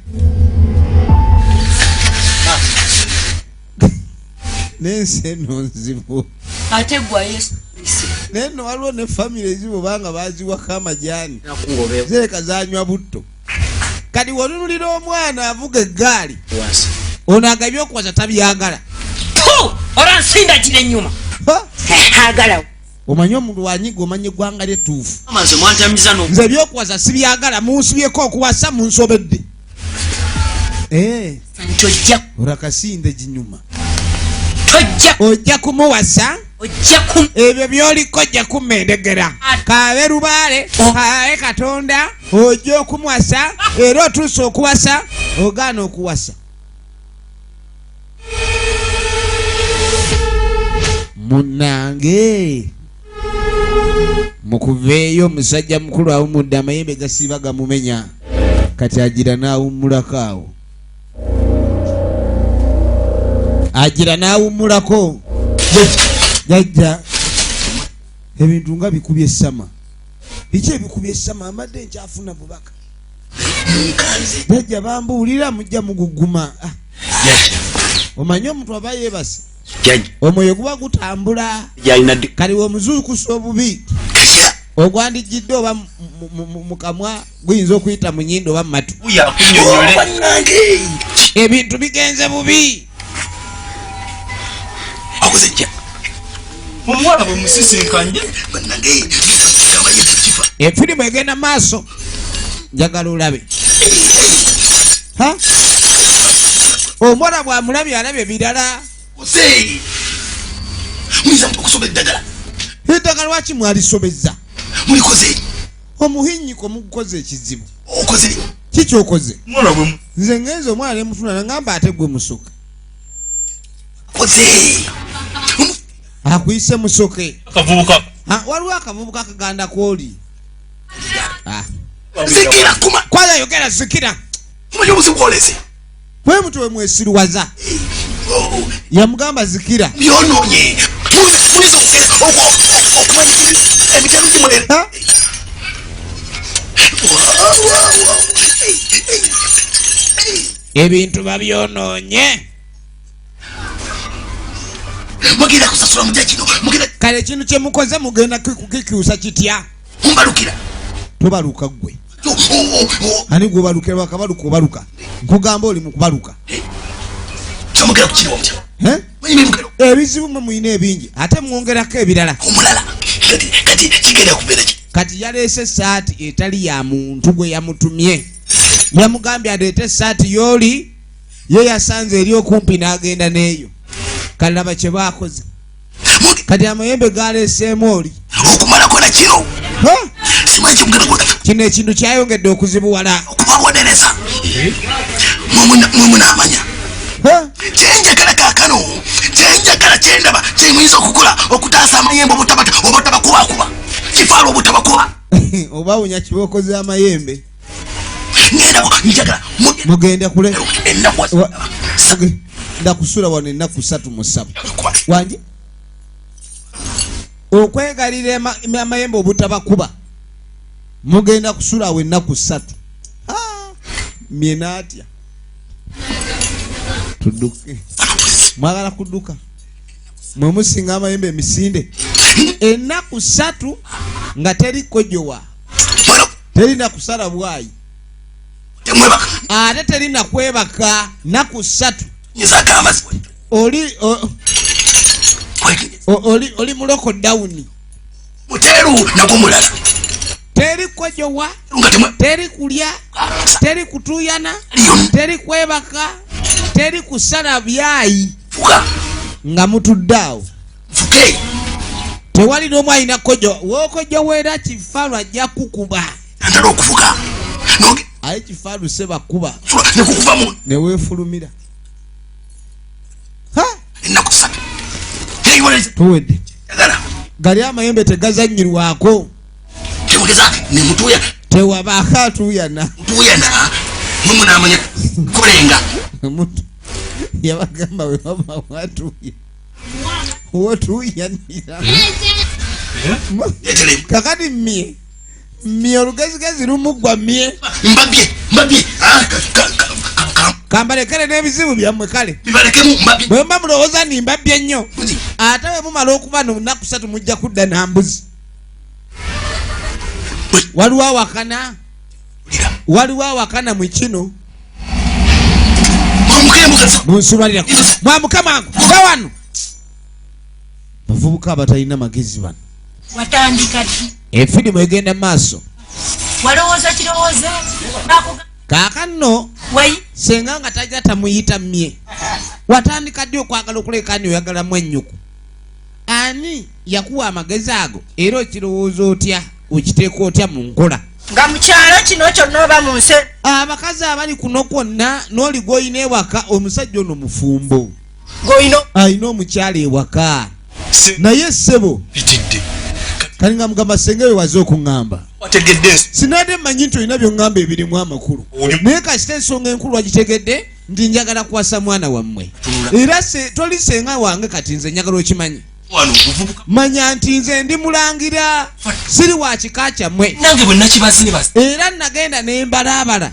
n'ensi eno nzibu ate gwa Yesu neno waliwo ne famire ezibo banga baziwako amajaani zeeka zanywa butto. Kati wolululira omwana avuga eggaali ono agabye okuwaza tabyagala olansinda gira ennyuma agala omanyi omuntu wanyiga omanye eggwanga lyetuufu. Nze ebyokuwaza sibyagala munsibyeko okuwasa munsobedde. Olakasinde ginyuma ojja kumuwasa ebyo byoliko ojja kumendegera kaabe lubaale aye Katonda ojja okumuwasa era otuuse okuwasa ogaana okuwasa. Munange mukuveeyo omusajja mukulu awumudde amayembe gasiiba gamumenya kati agira n'awummulako awo. Agira n'awummulako. Jajja ebintu nga bikubye essama. Biki ebikubye essama amadde nkyafuna bubaka. Jajja bambuulira mujja muguguma. Omanyi omuntu aba yeebase. Omwoyo guba gutambula. Kali omuzuukusa obubi. Ogwandigidde oba mu kamwa guyinza okuyita mu nnyindo oba mu matu. Ebintu bigenze bubi. Omuwala bwe musisinkanye efirimu egenda maaso njagala olabe. Omuwala bw'amulabye alabye birala. Eddagala lwaki mwalisobezza? Omuhinyiko mugukoze ekizibu. Kiki okoze? Nze ngenze omwana ne mutuna nangamba ate gwe musoke. Akuyise musoke. Waliwo akavubuka akaganda kwoli. Zikira kuma. Kwala yogera zikira. Mwenye muzikwoleze. Bwe mutu we mwesiruwaza. Yamugamba zikira. Byononye. Mulizo okumanyikiri ebitalu kimulera. Ebintu babyononye. Mugenda kusasula mujja kino. Kale ekintu kye mukoze mugenda kukikyusa kitya? Mumbalukira. Tobaluka gwe. Ani gwe obalukira bakabaluka obaluka. Nkugamba oli mu kubaluka. Kyamugera ku kiro omutya. Ebizibu mwe muyina ebingi ate mwongerako ebirala. Omulala. Kati kigenda kubeera ki? Kati yaleese essaati etali ya muntu gwe yamutumye. Yamugambye aleete essaati y'oli ye yasanze eri okumpi n'agenda n'eyo. Kalaba kye baakoze. Kati amayembe galeeseemu oli. Okumalako na kiro. Simanyi kyemugenda kukola. Kino ekintu kyayongedde okuzibuwala. Okubabonereza. Mwe n'amanya. Kyenjagala kaakano. Kyenjagala kyendaba kyemuyinza okukola okutaasa amayembe obutabakubakuba. Kifaala obutabakuba. Obawunya kibokoze amayembe. Njagala mugende kule. Ennaku ndakusula wano ennaku 3 mu 7. Wangi okwegalira amayembe obutabakuba mugenda kusula awo ennaku 3. Myena atya tudduke. Mwagala kudduka mwe musinga amayembe emisinde ennaku 3 nga teri kojowa teri na kusala bwayi ate teri na kwebaka naku 3 oli muloko down muteru nagwo mulala teri kojowa teri kulya teri kutuyana teri kwebaka teri kusala byayi nga mutuddawo tewali n'omu alina kojo wookojowera kifaalu ajja kukuba antala okuvuga aye kifaalu seba kuba nekukuvamu neweefulumira ennaku 3 tuwedde gali amayembe tegazanyirwako temugeza nemutuya tewabaako atuyana mutuyana mwemunamanya kolenga yabagamba we mama watuya wotuyanira kakati mmye olugezigezi lumugwa mmye mbabye kambalekere n'ebizibu byammwe kale bibalekemu mbabye bwe mba mulowooza nimbabbye nnyo ate bwe mumala okuba nnaku 3 mujja kudda nambuzi. Waliwo awakana mu kino munsumalira mwamuka mangu kuva wano. Bavubuka abatalina magezi bano watandika ddi efirimu egenda maaso walowooza kirowooza kaakano senga nga tajja tamuyita mmye watandika ddi okwagala okuleka ani oyagalamu ennyuku ani yakuwa amagezi ago era okirowooza otya okiteeka otya mu nkola nga mukyalo kino kyonna oba mu nsi. Abakazi abali kuno kwonna n'oli gw'olina ewaka omusajja ono mufumbo alina omukyala ewaka naye ssebo kali nga mugamba senga we waze okuŋŋamba sinadde manyi nti olina byongamba ebirimu amakulu naye kasita ensonga enkulu wagitegedde nti njagala kuwasa mwana wammwe era toli senga wange kati nze njagala okimanyi manya nti nze ndi mulangira siri wa kika kyammwe era nagenda nembalaabala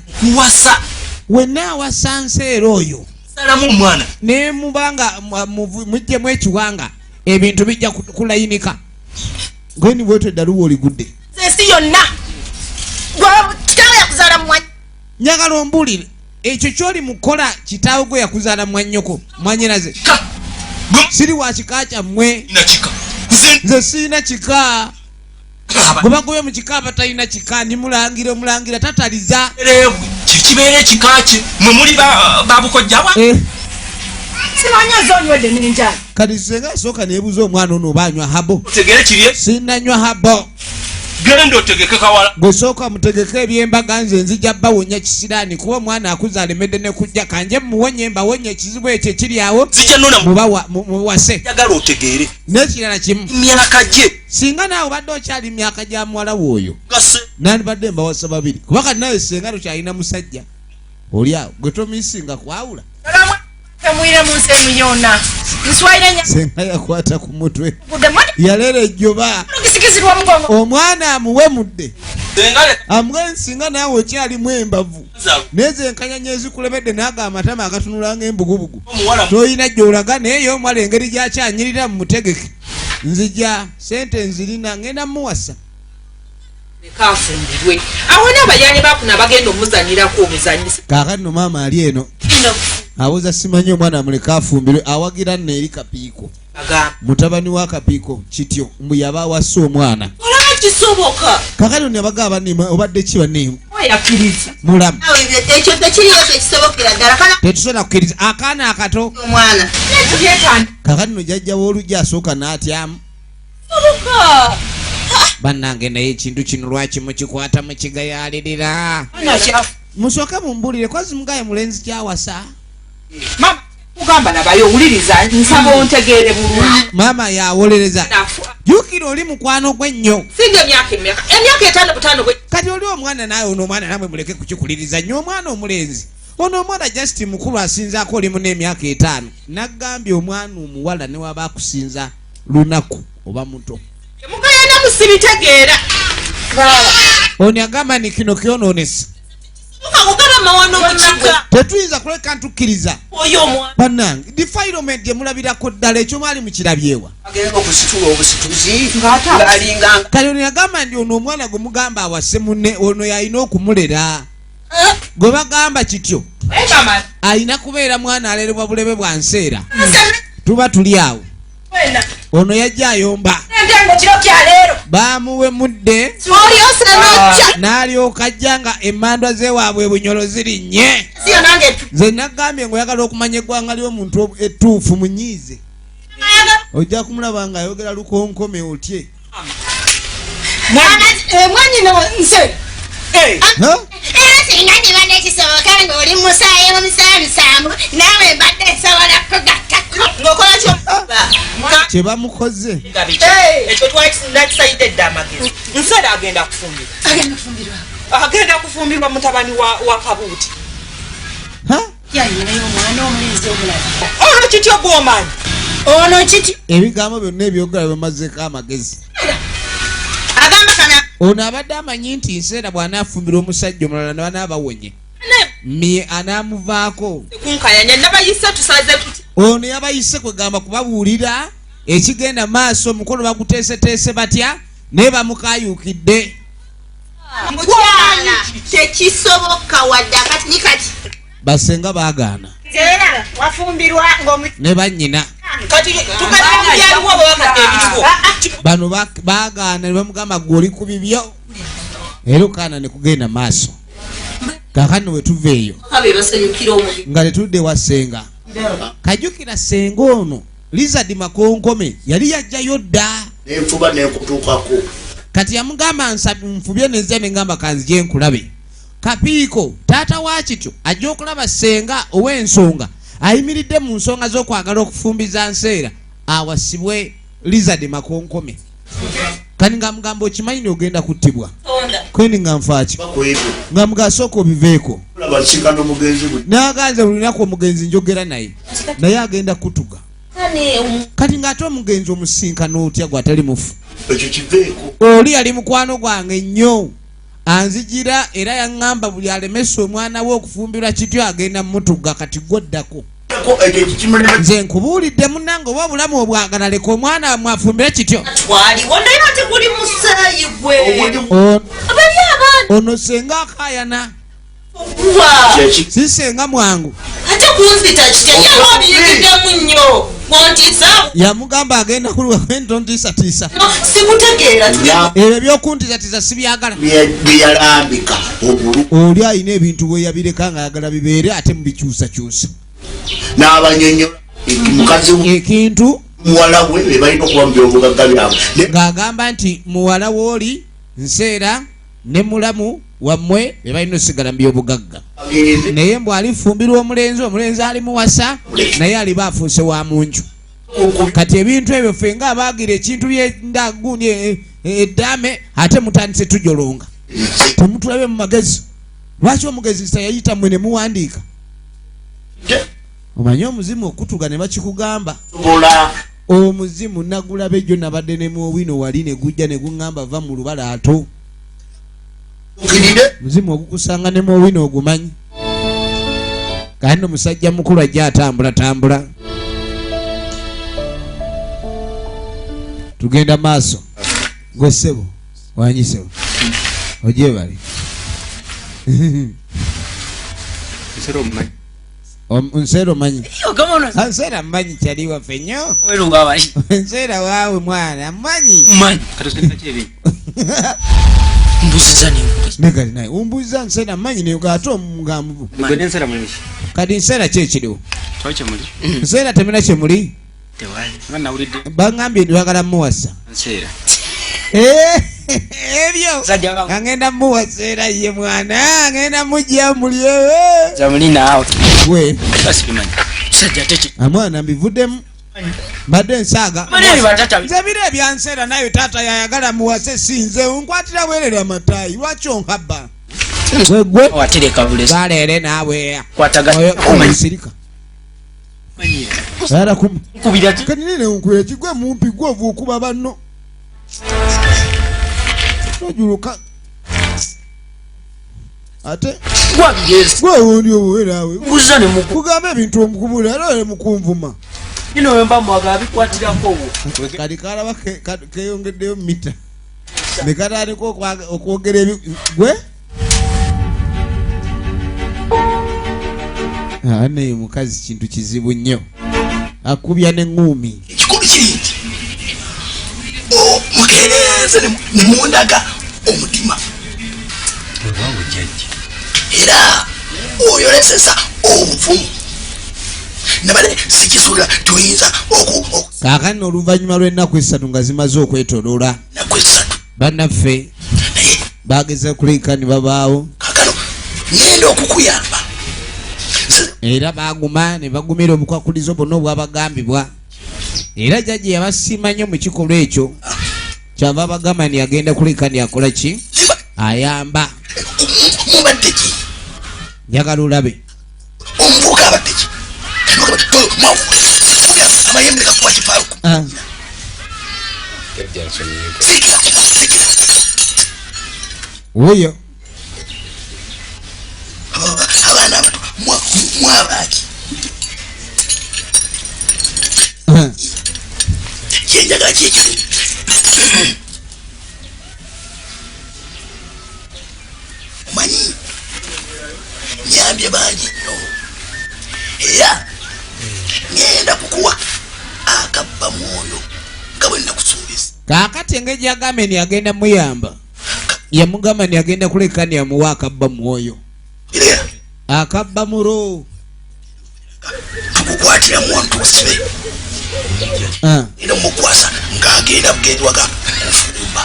wenaawasa nseera oyo nemubanga mujjemu ekiwanga ebintu bijja kulayinika gweni bwetyo eddaluwa oligudde ensi yonna kitaawe yakuzaala mwanyi njagala ombulire ekyo kyoli mukola kitaawe gwe yakuzaala mwannyoko mwanyinaze siri wa kika kyammwe nze siina kika bwe bagobye mu kika abatalina kika nimulangira omulangira tataliza kibeere kika ki mwe muli babukojjabwa simanya zonywedde n'enjala kati senga asooka neebuuza omwana ono oba anywa habo otegere kirye sinanywa habo genda otegeke kawala gwe sooka mutegeke ebyembaga nze nzija bawonya kisiraani kuba omwana akuza alemedde ne kujja kanje muwonye mbawonye ekizibu ekyo ekiri awo muwase njagala otegeere n'ekirala kimu myaka gye singa naawe obadde okyali myaka gya muwala w'oyo nandibadde mbawasa babiri kuba kati nawe senga tokyalina musajja oli awo gwe tomisinga kwawula temwire mu nsi emu yonna nswaire senga yakwata ku mutwe yaleera ejjoba gisikizirwa mugongo omwana amuwe mudde amuwe singa naawe okyalimu embavu nezenkanyanya ezikulemedde naaga amatama agatunula ng'embugubugu toyina gy'olaga naye yo omwala engeri gyakyanyirira mu mutegeke nzija sente nzirina ngenda muwasa kafumbirwe awo n'abayani bakuna bagenda omuzanyirako omuzanyi kaakati no maama ali eno awoza simanyi omwana amuleka afumbirwe awagira nno eri kapiiko mutabani wa kapiiko kityo mbu yaba awasa omwana kisoboka kakati ono abagaba nima obadde ki banne yakiriza mulamu ekyo tekiriyo tekisobokera ddala tetusobola kukkiriza akaana akato omwana kakati no jjajja w'olujja asooka n'atyamu bannange naye ekintu kino lwaki mukikwata mukigayalirira musooke mumbulire kwazi mugaye mulenzi kyawasa mama ugamba nabayo owuliriza nsaba ontegeere bulungi maama yawolereza jukira oli mukwano gwennyo singa emyaka 5 kati oli omwana naye ono omwana namwe muleke kukikuliriza nnyo omwana omulenzi ono omwana just mukulu asinzaako olimu n'emyaka 5 naggambye omwana omuwala ne waba akusinza lunaku oba muto mugayana musibitegeera ono agamba ni kino kyonoonesa tetuyinza kuleka ntukkiriza bannange defilement gye mulabirako ddala ekyo mwali mukirabyewa kale ono yagamba ndi ono omwana gwe mugamba awase munne ono yalina okumulera gwe bagamba kityo alina kubeera mwana alerebwa bulebe bwa nseera tuba tuli awo ono yajja ayomba bamuwe mudde n'alyoka ajja nga emmandwa zewaabwe bunyolo ziri nnye nze nagambye ngaoyagala okumanya eggwanga ly'omuntu ettuufu munyiize ojja kumulaba nga ayogera lukonkome otye era singa niba nekisoboka ng'oli musaayi omusaamusamu naawe mbadde nsobola kugattako ng'okola kyo kye bamukoze ekyo twakisayidde dde amagezi nseera agenda kufumbirwa agenda kufumbirwa mutabani wa kabuuti yayinayo omwana omulenzi omulala ono kityo gw'omanyi ono kiti ebigambo byonna ebyogera bimazeeko amagezi agamba kana ono abadde amanyi nti nseera bw'anaafumbira omusajja omulala nebanaabawonye mye anaamuvaako kunkayanya nabayise tusaze tuti ono yabayise kwegamba kubabuulira ekigenda maaso omukono baguteeseteese batya naye bamukayuukidde mukyala tekisoboka wadde akati ni kati basenga baagaana era wafumbirwa ne bannyina kati tukatyamubyaliwo bawakadde ebitubo bano baagaana ne bamugamba gwe oli ku bibyo era okaana ne kugenda maaso kakano we tuva eyo nga tetudde wasenga kajukira senga ono Lizard Makonkome yali yajjayo dda enfuba n'ekutuukako kati yamugamba nfubye neze n'engamba kanzije nkulabe kapiiko taata wa kityo ajja okulaba senga ow'ensonga ayimiridde mu nsonga z'okwagala okufumbiza nseera awasibwe Lizard Makonkome kani nga mugamba okimanyi n'ogenda kuttibwa kweni nga nfaaki nga mugasooka obiveeko n'aganze buli lunaku omugenzi njogera naye agenda kutuga kati ng'ate omugenzi omusinkana otya gw'atali mufu oli yali mukwano gwange nnyo anzigira era yaŋŋamba buli alemesa omwana we okufumbirwa kityo agenda mutuga kati gwoddako nze nkubuulidde munnange oba obulamu obwagala leka omwana mwafumbire kityo ono senga akayana sisenga mwangu yamugamba agenda kuliwaentontiisatiisa ebyo ebyokuntiisatiisa sibyagala oli ayina ebintu bwe yabireka nga ayagala bibeere ate mubikyusakyusa ekintu muwala we bebalina okuba mu byobugagga byabwe ng'agamba nti muwala wooli nseera ne mulamu wammwe bebalina osigala mu byobugagga naye mbw alifumbirwa omulenzi ali muwasa naye aliba afuuse wa munju kati ebintu ebyo ffe nga abaagira ekintu byendaguni eddaame ate mutandise tujolonga temutulabe mu magezi lwaki omugezi sa yayita mmwe ne muwandiika omanye omuzimu okutuga ne bakikugamba omuzimu nagulaba ejjo nabadde ne muowino wali ne gujja ne guŋŋamba va mu lubalaato muzimu ogukusanga ne muowino ogumanyi kandi omusajja mukulu ajja atambula tugenda maaso gwe ssebo wanyisebo ogyebale nseera omanyi nseera mmanyi kyali waffe nnyo nseera waawe mwana mmanyi negali naye umbuuza nseera mmanyi naye ate omugambu kati nseera kyekiriwo nseera temina kyemuli baŋŋambye ndibagala muwasa ebyo agenda muwasa era ye mwana agenda mujja mulyewe amwana mbivuddemu mbadde ensaaga nze biro ebyanseera naye taata yayagala muwase sinze nkwatira bwerere amataayi lwaki onkabba gwe baleere naawe omusirika kati nene nkubira kigwe mumpi gwe ova okuba banno ojuluka ate gwe wundi obuweraawe kugamba ebintu omukubula era ole mukunvuma kati kalaba keyongeddeyo mita nekatandika okwogera gwe naye mukazi kintu kizibu nnyo akubya neŋŋuumi ekikulu kiri nti mukereeze nemundaga omutima era oyolesesa obuvumu nabale sikisuula tuyinza kaakano oluvannyuma lw'ennaku esatu nga zimaze okwetoloola bannaffe bageza kuleka ne babaawo kaakano ngenda okukuyamba era baguma ne bagumira obukwakulizo bonna obwabagambibwa era jjajja yabasiima nnyo mu kikolwa ekyo kyava abagamba nti agenda kuleka ni akola ki ayamba mubaddeki njagala olabe omuvubuka abaddeki amayembe gakuba kipaalu oyo abaana abato mwabaaki kyenjagala kyekyo omanyi nyambye bangi nnyo era ngenda kukuwa akabba mwoyo nga bwe nakusuubiza kaakati engeri yagambe ni agenda muyamba yamugamba ni agenda kuleka ni amuwa akabba mwoyo akabba muro tukukwatira muntu sibe era mukwasa ng'agenda bugendwaga kufulumba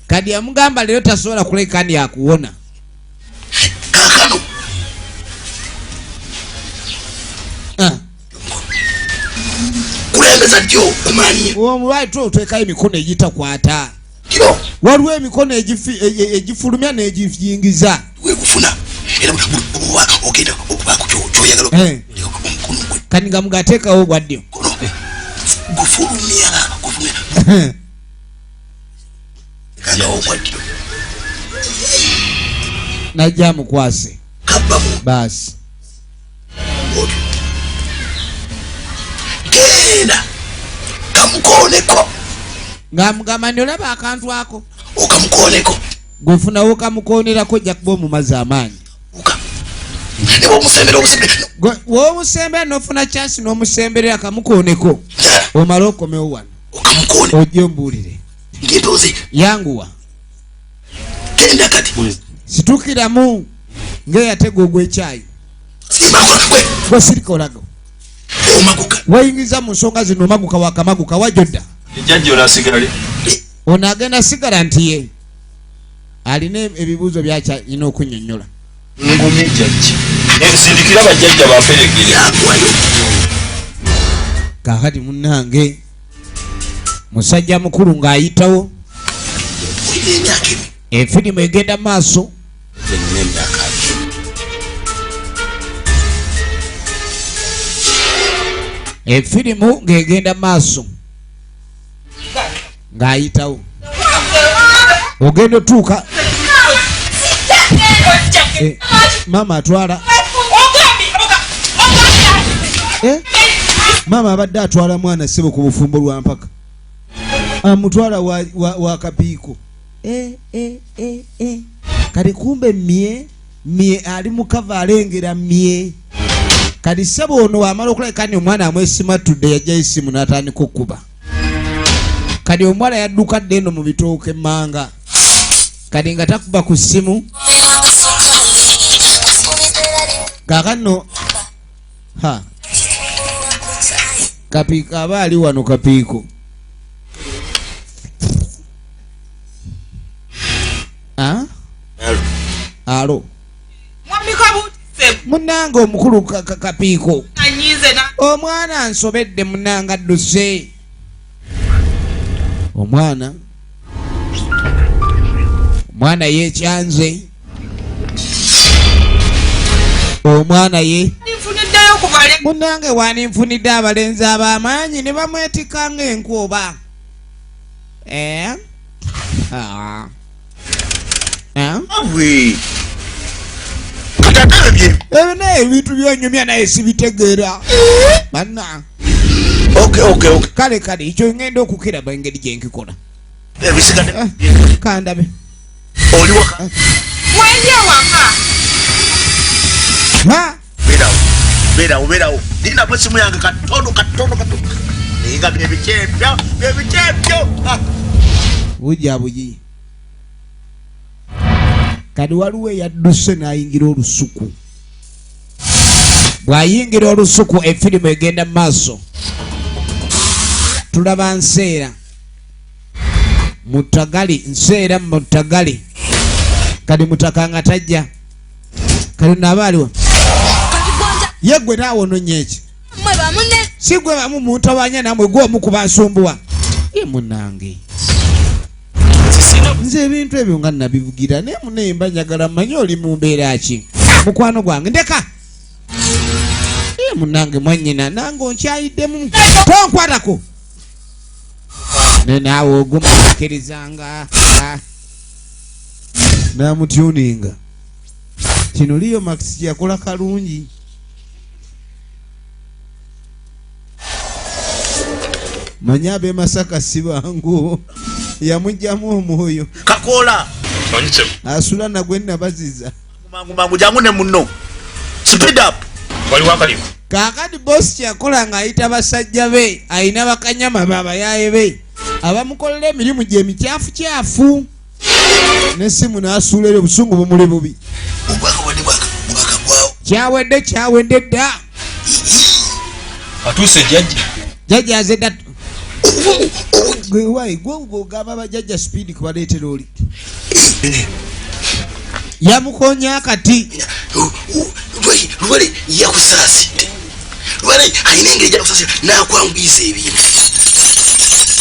kadi yamugamba leero tasobola kuleka ni akuwona kaakano kulembeza bulijjo kumanya omulwaito otweka emikono egitakwata waliwo emikono egifulumya n'egiyingiza wekufuna era ogenda okubaako kyoyagala kani nga mugateekawo gwa ddyo gufulumya kagawo gwa ddyo najja mukwase baasi genda kamukooneko ng'amugamba nti olaba akantu ako okamukooneko gwefunawo kamukonerako ojja kuba omumazi amaanyi womusembera nofuna chansi n'omusemberera kamukooneko omale okomewo wano ojje ombuulire yanguwa genda kati situkiramu ng'eyatega ogw'ekyayi gwesirika olago wayingiza mu nsonga zino omaguka wakamaguka wajodda ono agenda sigala nti ye alina ebibuuzo byakyalina okunyonnyola ngumye jjajja ensindikira bajjajja baperegere kakati munnange musajja mukulu ng'ayitawo efirimu egenda maaso efirimu ng'egenda maaso ng'ayitawo ogenda otuuka mama atwala mama abadde atwala mwana ssebo ku bufumbo lwa mpaka amutwala wa kapiiko kati kumbe mye ali mukava alengera mye kati ssebo ono wamala okulabika ni omwana amwesimatudde yajja isimu n'atandika okkuba kati omuwala yadduka dde eno mu bitooke manga kati nga takuba ku ssimu kakano kapiiko aba ali wano kapiiko alo munanga omukulu kapiiko omwana nsobedde munanga adduse omwana yekyanze omwana ye munange waninfunidde abalenzi ab'amaanyi ne bamwetikanga enkuba ebina ebintu byonyumya naye sibitegeera banna kale ekyo ngenda okukiraba engeri gyenkikola kandabe beerawo ndinapo esimu yange katono ninga byebikyepyo bujabuji kati waliwo eyadduse n'ayingira olusuku bw'ayingira olusuku efirimu egenda mu maaso tulaba nseera mutagali nseera mutagali kati mutakanga tajja kati naaba aliwa yegwe naawe ononye eki si gwe bamu muntabanya namwe gwe omukuba nsumbuwa ye munange nze ebintu ebyo nga nabivugira naye munayemba njagala manye oli mu mbeera ki mukwano gwange ndeka ye munange mwanyina nange onkyayiddemu tonkwatako ne naawe ogumukirizanga namutuninga kino liyo max yakola kalungi manya abe Masaka si bangu yamujjamu omwoyo kakola asula nagwe nabaziza mangu jangu ne munno speed up wali wakalimu kakati boss yakola ng'ayita basajja be ayina bakanyama babayaye be abamukolera emirimu gye mikyafu n'essimu n'asuulera obusungu bumuli bubi kyawedde dda atuuse jjajja aze dda gwe ogamba abajjajja speed kubaleetera oli yamukonya akati lwale yakusaasidde lwale ayina engeri gyakusasira n'akwanguyisa ebintu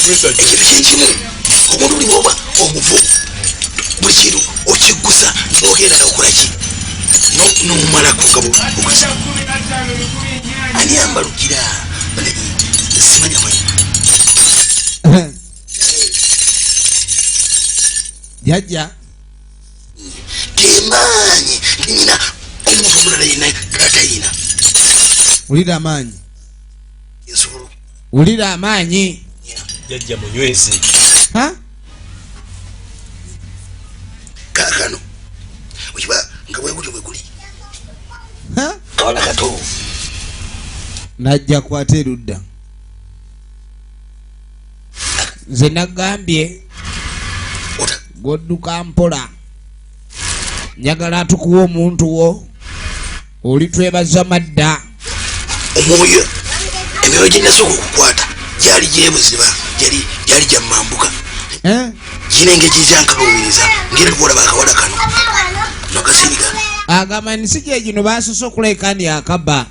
ekintu kyekimu omuntu oli bwoba omuvu buli kintu okiggusa n'ogenda n'okolaki n'omumalako nga bugusa ani ambalukira simanyamanyi jajja gemaanyi nyina omuntu omulala yenna gatayina ulira amaanyi ensolo ulira amaanyi jajja munyweze kaakano okiba nga bwegutyo bweguli kawala kato najja kwata erudda nze nagambye godduka mpola njagala tukuwa omuntu wo oli twebaza madda omwoyo emyoyo gye nasooka okukwata gyali gyebuziba gyali gyamambuka gina engeri gyankalowiriza ngeri kuolaba akawala kano nokasiriga agamba nsi gye gino basoose okulekani akaba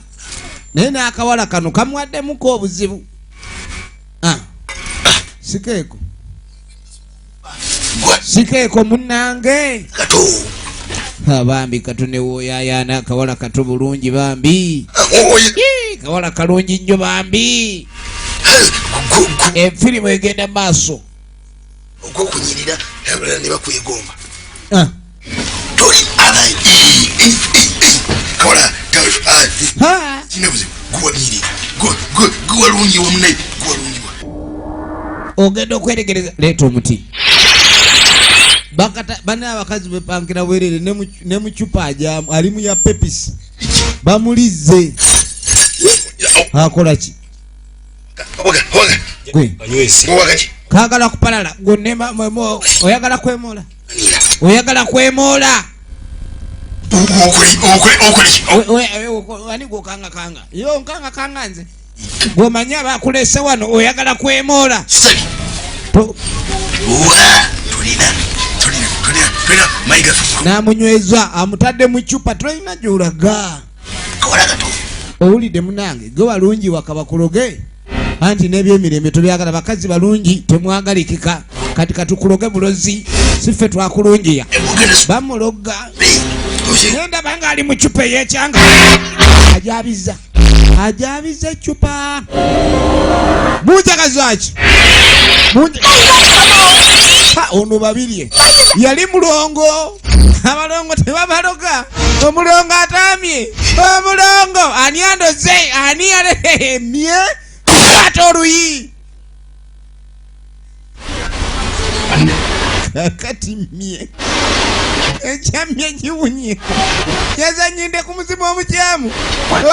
naye n'akawala kano kamwaddemuko obuzibu sikeeko munnange bambi kato newoyayaana akawala kato bulungi bambi kawala kalungi nnyo bambi enfirimu egenda maaso ogwokunyirira abalala ne bakwegomba kawala kinabuzibu guwanyirira guwalungi wamunaye guwalungiwa ogenda okweregereza leeta omuti bana abakazi bepankira bwerere ne mucupa ajamu ali mu ya pepisi bamulize akola ki kagala kupalala gonema oyagala kwemola ani gokangakanga yo nkangakanga nze gomanyi abakulese wano oyagala kwemola namunyweza amutadde mu cupa tulina gyolaga owulidde munange ge walungi wakabakuloge anti n'ebyemirembe tobyagala bakazi balungi temwagalikika kati katukuloge bulozi siffe twakulungiya bamuloga genda banga ali mu cupa eyekyanga ajabiza ecupa munjagazaki ono babirye yali mulongo abalongo tebabaloga omulongo atamye omulongo ani andoze ani yalemye ate oluyi kakati mye ekyamye giwunye yazanyinde ku muzimu omukyamu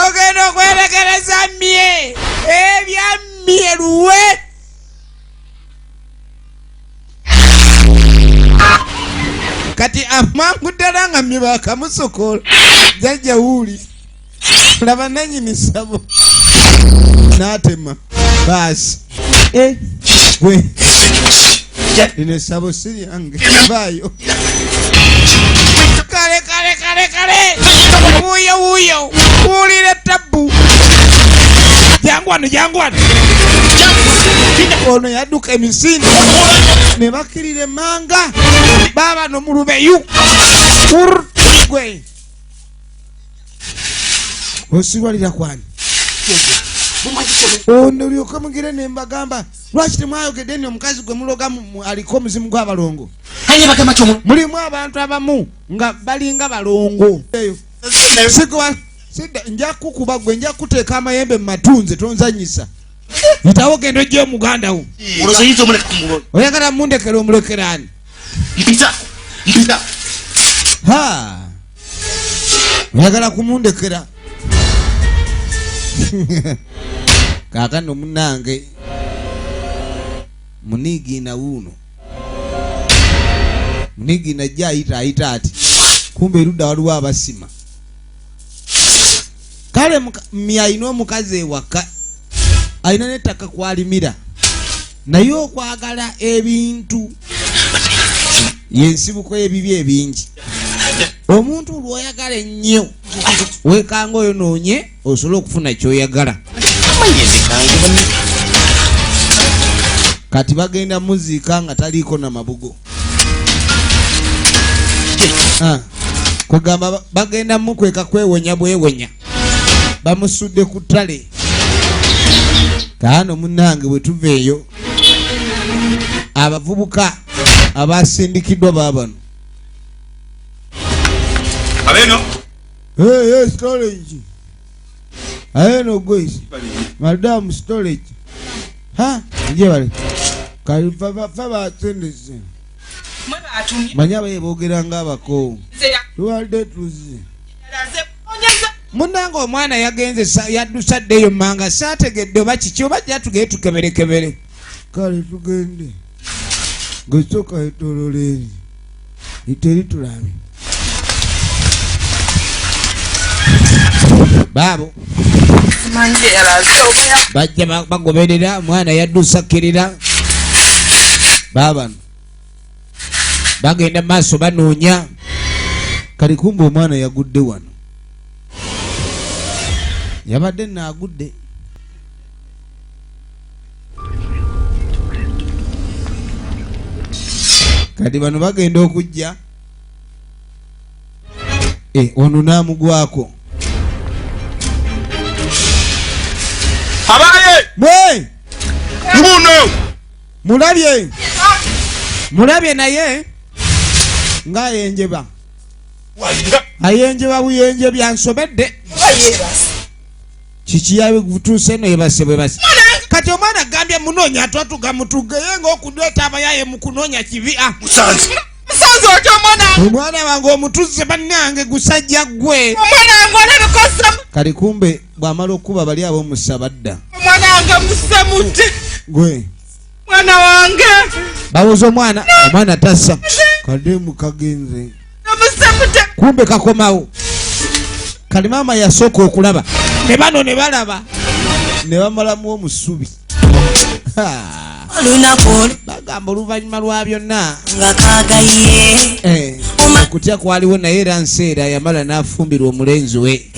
ogenda okwerekereza mye ebyammye luwe kati amangu ddala nga mye bakamusokola jajja wuuli laba nanyini sabo n'atema baasi gwe lino esabo si yange vaayo kale wuuyo wuulira ettabu jangwano ono yadduka emisinde ne bakirira emanga baba nomulubeyu gwe osirwalira kwani ono olyoka mugire nembagamba lwaki temwayogedde ni omukazi gwe muloga aliko omuzimu gw'abalongo mulimu abantu abamu nga balinga balongo nja kukuba gwe nja kuteeka amayembe mu matunze tonzanyisa itawo genda ojja omuganda wo oyagala mundekera omulekerani oyagala kumundekera kakano munange munigina wuno munigina jja ayita ati kumbe erudda waliwo abasima kale myalina omukazi ewaka alina nettaka kwalimira naye okwagala ebintu yensibuko ebibi ebingi omuntu lwoyagala ennyo wekanga oyo noonye osobole okufuna kyoyagala kati bagenda muziika nga taliiko na mabugo. Kugamba bagenda mukweka kwewonya bwewonya bamusudde ku ttale. Kaano munnange bwe tuva eyo abavubuka abasindikiddwa baabano abeno storage ayeno gwesi madam storage nje bale kalifa batendese manya bayeboogera ng'abako tuwadde tuzi munnange omwana yagenze yaddusaddeyo manga saategedde oba kiki oba jja tugende tukeberekebere kale tugende ng'ekyoka etololeeri iteri tulabe baabo bajja bagoberera mwana yaddusakirira baabano bagenda maaso banoonya kali kumbe omwana yagudde wano yabadde naagudde kati bano bagenda okujja ono naamugwako abaye bwe muno mulabye naye ng'ayenjeba ayenjeba buyenje byansobedde kiki yabe gutuuse eno yebase bwebase kati omwana agambye munoonya atwatuga mutugeye ng'okudweta abayaye mu kunoonya kibi musanze otyo omwana wange omutuze bannange gusajja gwe kali kumbe bw'amala okuba bali ab'omusa badda omwana wange musemute gwe mwana wange babuuza omwana tassa kademu kagenze kumbe kakomawo kali maama yasooka okulaba ne bano ne balaba ne bamalamu omusubi bagamba oluvannyuma lwa byonna okutya kwaliwo naye era nseera yamala n'afumbirwa omulenzi we